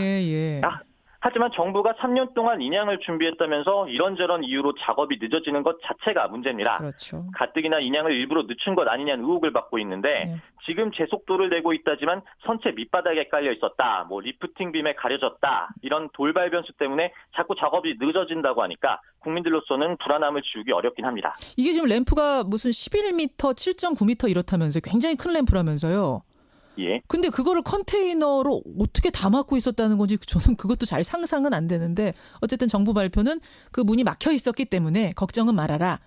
하지만 정부가 3년 동안 인양을 준비했다면서 이런저런 이유로 작업이 늦어지는 것 자체가 문제입니다. 그렇죠. 가뜩이나 인양을 일부러 늦춘 것 아니냐는 의혹을 받고 있는데 지금 제속도를 내고 있다지만 선체 밑바닥에 깔려 있었다, 리프팅 빔에 가려졌다, 이런 돌발 변수 때문에 자꾸 작업이 늦어진다고 하니까 국민들로서는 불안함을 지우기 어렵긴 합니다. 이게 지금 램프가 무슨 11m, 7.9m 이렇다면서요. 굉장히 큰 램프라면서요. 예. 근데 그거를 컨테이너로 어떻게 담았고 있었다는 건지 저는 그것도 잘 상상은 안 되는데 어쨌든 정부 발표는 그 문이 막혀 있었기 때문에 걱정은 말아라.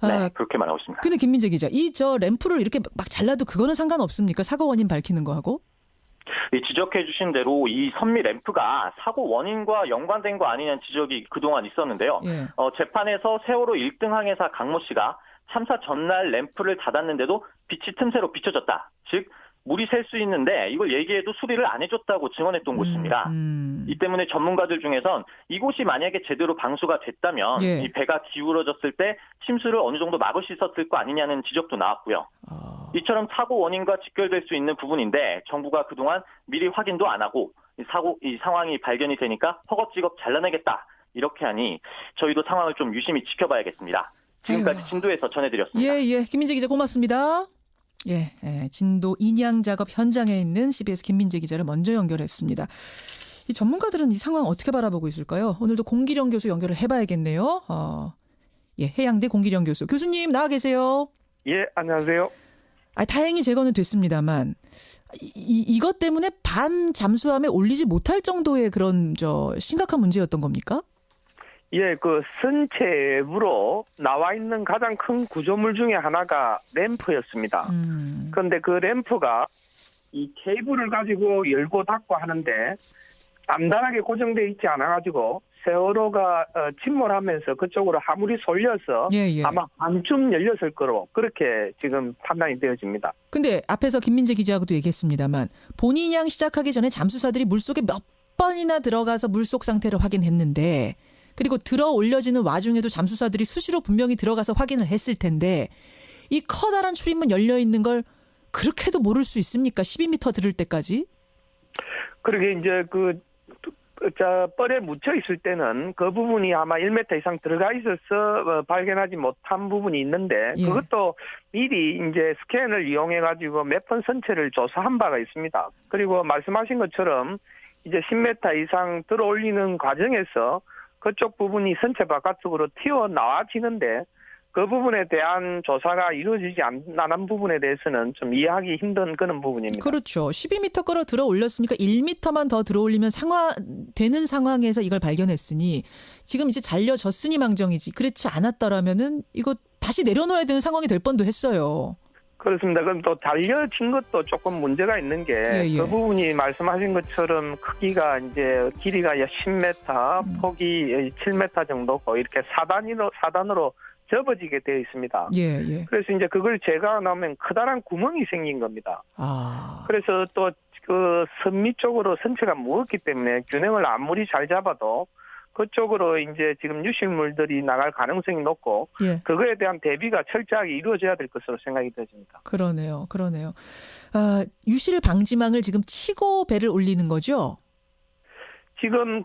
네, 그렇게 말하고 있습니다. 근데 김민재 기자, 저 램프를 이렇게 막 잘라도 그거는 상관없습니까? 사고 원인 밝히는 거하고? 지적해 주신 대로 이 선미 램프가 사고 원인과 연관된 거 아니냐는 지적이 그동안 있었는데요. 재판에서 세월호 1등 항해사 강모 씨가 참사 전날 램프를 닫았는데도 빛이 틈새로 비춰졌다. 즉 물이 셀 수 있는데 이걸 얘기해도 수리를 안 해줬다고 증언했던 곳입니다. 이 때문에 전문가들 중에선 이곳이 만약에 제대로 방수가 됐다면 이 배가 기울어졌을 때 침수를 어느 정도 막을 수 있었을 거 아니냐는 지적도 나왔고요. 이처럼 사고 원인과 직결될 수 있는 부분인데 정부가 그동안 미리 확인도 안 하고 이 상황이 발견이 되니까 허겁지겁 잘라내겠다. 이렇게 하니 저희도 상황을 좀 유심히 지켜봐야겠습니다. 지금까지 진도에서 전해드렸습니다. 예. 김민재 기자 고맙습니다. 예, 진도 인양 작업 현장에 있는 CBS 김민재 기자를 먼저 연결했습니다. 이 전문가들은 이 상황 어떻게 바라보고 있을까요? 오늘도 공기령 교수 연결을 해봐야겠네요. 해양대 공기령 교수. 교수님 나와 계세요. 예, 안녕하세요. 다행히 제거는 됐습니다만 이것 때문에 반 잠수함에 올리지 못할 정도의 그런 심각한 문제였던 겁니까? 예, 그 선체부로 나와 있는 가장 큰 구조물 중에 하나가 램프였습니다. 그런데 그 램프가 이 케이블을 가지고 열고 닫고 하는데 단단하게 고정되어 있지 않아가지고 세월호가 침몰하면서 그쪽으로 화물이 쏠려서 아마 반쯤 열렸을 거로 그렇게 지금 판단이 되어집니다. 근데 앞에서 김민재 기자하고도 얘기했습니다만 본인양 시작하기 전에 잠수사들이 물속에 몇 번이나 들어가서 물속 상태를 확인했는데 그리고 들어 올려지는 와중에도 잠수사들이 수시로 분명히 들어가서 확인을 했을 텐데 이 커다란 출입문 열려 있는 걸 그렇게도 모를 수 있습니까? 12m 들을 때까지? 그러게 이제 뻘에 묻혀 있을 때는 그 부분이 아마 1m 이상 들어가 있어서 발견하지 못한 부분이 있는데 그것도 미리 이제 스캔을 이용해 가지고 몇 번 선체를 조사한 바가 있습니다. 그리고 말씀하신 것처럼 이제 10m 이상 들어 올리는 과정에서 그쪽 부분이 선체 바깥쪽으로 튀어나와지는데 그 부분에 대한 조사가 이루어지지 않은 부분에 대해서는 좀 이해하기 힘든 그런 부분입니다. 그렇죠. 12m 끌어 들어 올렸으니까 1m만 더 들어 올리면 되는 상황에서 이걸 발견했으니 지금 이제 잘려졌으니 망정이지. 그렇지 않았더라면은 이거 다시 내려놓아야 되는 상황이 될 뻔도 했어요. 그렇습니다. 그럼 또 달려진 것도 조금 문제가 있는 게 그 부분이 말씀하신 것처럼 크기가 이제 길이가 10m, 폭이 7m 정도고 이렇게 4단으로 접어지게 되어 있습니다. 그래서 이제 그걸 제거하면 커다란 구멍이 생긴 겁니다. 그래서 또 그 선미 쪽으로 선체가 무겁기 때문에 균형을 아무리 잘 잡아도 그쪽으로 이제 지금 유실물들이 나갈 가능성이 높고 그거에 대한 대비가 철저하게 이루어져야 될 것으로 생각이 되집니다. 그러네요. 유실 방지망을 지금 치고 배를 올리는 거죠? 지금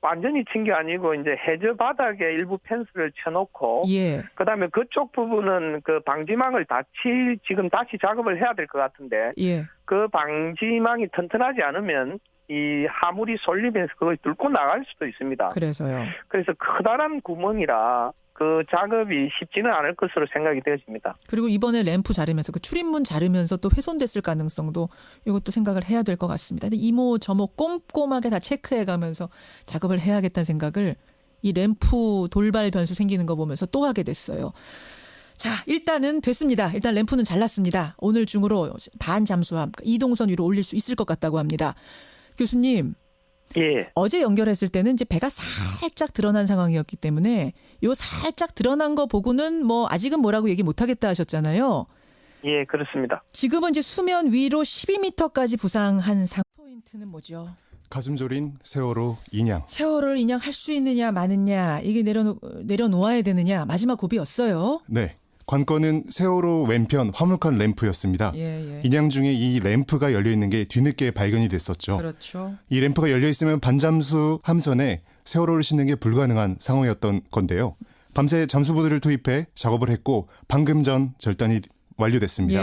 완전히 친 게 아니고 이제 해저 바닥에 일부 펜스를 쳐놓고 그다음에 그쪽 부분은 그 방지망을 지금 다시 작업을 해야 될 것 같은데 그 방지망이 튼튼하지 않으면 이 화물이 쏠리면서 그걸 뚫고 나갈 수도 있습니다. 그래서 커다란 구멍이라 그 작업이 쉽지는 않을 것으로 생각이 되어집니다. 그리고 이번에 램프 자르면서 그 출입문 자르면서 또 훼손됐을 가능성도 이것도 생각을 해야 될 것 같습니다. 근데 이모 저모 꼼꼼하게 다 체크해가면서 작업을 해야겠다는 생각을 이 램프 돌발 변수 생기는 거 보면서 또 하게 됐어요. 자, 일단은 됐습니다. 일단 램프는 잘랐습니다. 오늘 중으로 반 잠수함 이동선 위로 올릴 수 있을 것 같다고 합니다. 교수님. 어제 연결했을 때는 이제 배가 살짝 드러난 상황이었기 때문에 요 살짝 드러난 거 보고는 아직은 뭐라고 얘기 못 하겠다 하셨잖아요. 예, 그렇습니다. 지금은 이제 수면 위로 12m까지 부상한 포인트는 뭐죠? 가슴 졸인 세월호 인양. 세월호를 인양할 수 있느냐 마느냐 이게 내려놓아야 되느냐 마지막 고비였어요. 네. 관건은 세월호 왼편 화물칸 램프였습니다. 인양 중에 이 램프가 열려있는 게 뒤늦게 발견이 됐었죠. 그렇죠. 이 램프가 열려있으면 반잠수 함선에 세월호를 싣는 게 불가능한 상황이었던 건데요. 밤새 잠수부들을 투입해 작업을 했고 방금 전 절단이 완료됐습니다.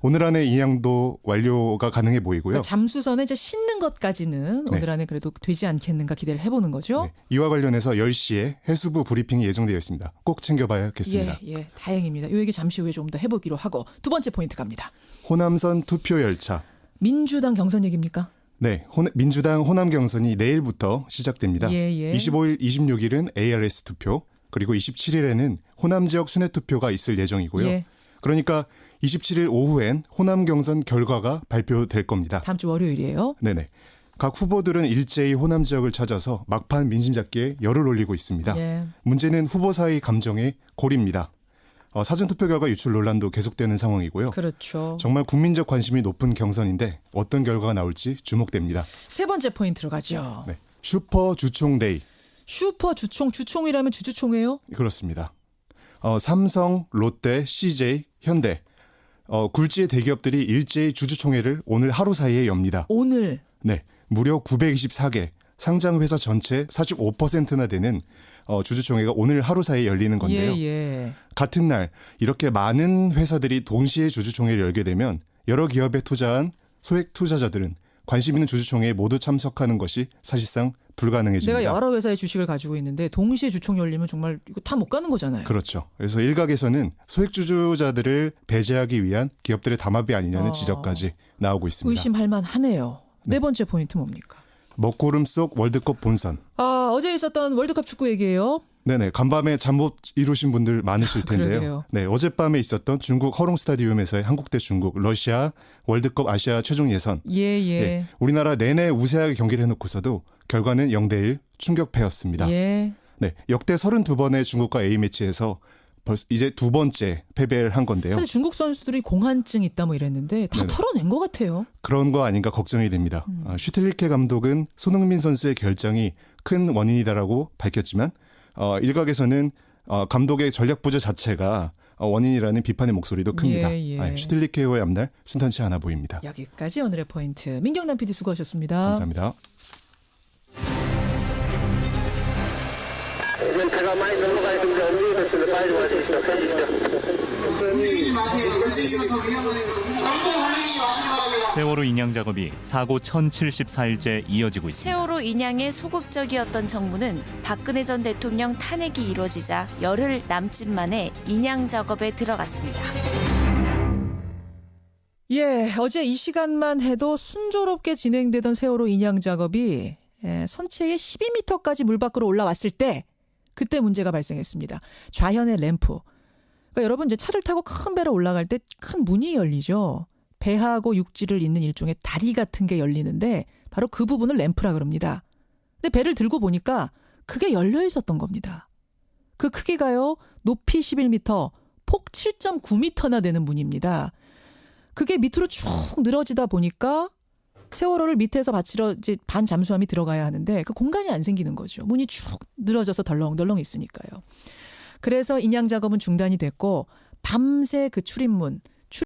오늘 안에 인양도 완료가 가능해 보이고요. 그러니까 잠수선에 이제 싣는 것까지는 오늘 안에 그래도 되지 않겠는가 기대를 해보는 거죠. 이와 관련해서 10시에 해수부 브리핑이 예정되어 있습니다. 꼭 챙겨봐야겠습니다. 다행입니다. 이 얘기 잠시 후에 좀 더 해보기로 하고 두 번째 포인트 갑니다. 호남선 투표 열차. 민주당 경선 얘기입니까? 네, 민주당 호남 경선이 내일부터 시작됩니다. 25일, 26일은 ARS 투표, 그리고 27일에는 호남 지역 순회 투표가 있을 예정이고요. 그러니까 27일 오후엔 호남 경선 결과가 발표될 겁니다. 다음 주 월요일이에요? 네네. 각 후보들은 일제히 호남 지역을 찾아서 막판 민심 잡기에 열을 올리고 있습니다. 문제는 후보 사이 감정의 골입니다. 사전투표 결과 유출 논란도 계속되는 상황이고요. 그렇죠. 정말 국민적 관심이 높은 경선인데 어떤 결과가 나올지 주목됩니다. 세 번째 포인트로 가죠. 네. 슈퍼 주총데이. 슈퍼 주총이라면 주주총회요? 그렇습니다. 삼성, 롯데, CJ, 현대 굴지의 대기업들이 일제히 주주총회를 오늘 하루 사이에 엽니다. 오늘? 네. 무려 924개, 상장 회사 전체 45%나 되는 주주총회가 오늘 하루 사이에 열리는 건데요. 같은 날 이렇게 많은 회사들이 동시에 주주총회를 열게 되면 여러 기업에 투자한 소액 투자자들은 관심 있는 주주총회에 모두 참석하는 것이 사실상 불가능해집니다. 내가 여러 회사의 주식을 가지고 있는데 동시에 주총 열리면 정말 이거 다 못 가는 거잖아요. 그렇죠. 그래서 일각에서는 소액 주주자들을 배제하기 위한 기업들의 담합이 아니냐는 지적까지 나오고 있습니다. 의심할 만하네요. 네 번째 포인트 뭡니까? 먹구름 속 월드컵 본선. 어제 있었던 월드컵 축구 얘기예요. 네네. 간밤에 잠 못 이루신 분들 많으실 텐데요. 그러게요. 네, 어젯밤에 있었던 중국 허롱 스타디움에서의 한국 대 중국, 러시아 월드컵 아시아 최종 예선. 네, 우리나라 내내 우세하게 경기를 해놓고서도 결과는 0대1 충격패였습니다. 네, 역대 32번의 중국과 A매치에서 벌써 이제 두 번째 패배를 한 건데요. 사실 중국 선수들이 공한증 있다 뭐 이랬는데 다 털어낸 것 같아요. 그런 거 아닌가 걱정이 됩니다. 슈틸리케 감독은 손흥민 선수의 결정이 큰 원인이다라고 밝혔지만 일각에서는 감독의 전략 부재 자체가 원인이라는 비판의 목소리도 큽니다. 슈틸리케와의 앞날 순탄치 않아 보입니다. 여기까지 오늘의 포인트. 민경남 PD 수고하셨습니다. 감사합니다. 멘트가 많이 넘어가 있는데 움직이겠습니다. 빨리 와주십시오. 세월호 인양 작업이 사고 1074일째 이어지고 있습니다. 세월호 인양에 소극적이었던 정부는 박근혜 전 대통령 탄핵이 이루어지자 열흘 남짓 만에 인양 작업에 들어갔습니다. 어제 이 시간만 해도 순조롭게 진행되던 세월호 인양 작업이 선체의 12m까지 물 밖으로 올라왔을 때 그때 문제가 발생했습니다. 좌현의 램프. 그러니까 여러분 이제 차를 타고 큰 배로 올라갈 때 큰 문이 열리죠. 배하고 육지를 잇는 일종의 다리 같은 게 열리는데 바로 그 부분을 램프라 그럽니다. 근데 배를 들고 보니까 그게 열려 있었던 겁니다. 그 크기가요. 높이 11m, 폭 7.9m나 되는 문입니다. 그게 밑으로 쭉 늘어지다 보니까 세월호를 밑에서 받치러 이제 반 잠수함이 들어가야 하는데 그 공간이 안 생기는 거죠. 문이 쭉 늘어져서 덜렁덜렁 있으니까요. 그래서 인양 작업은 중단이 됐고 밤새 그 출입문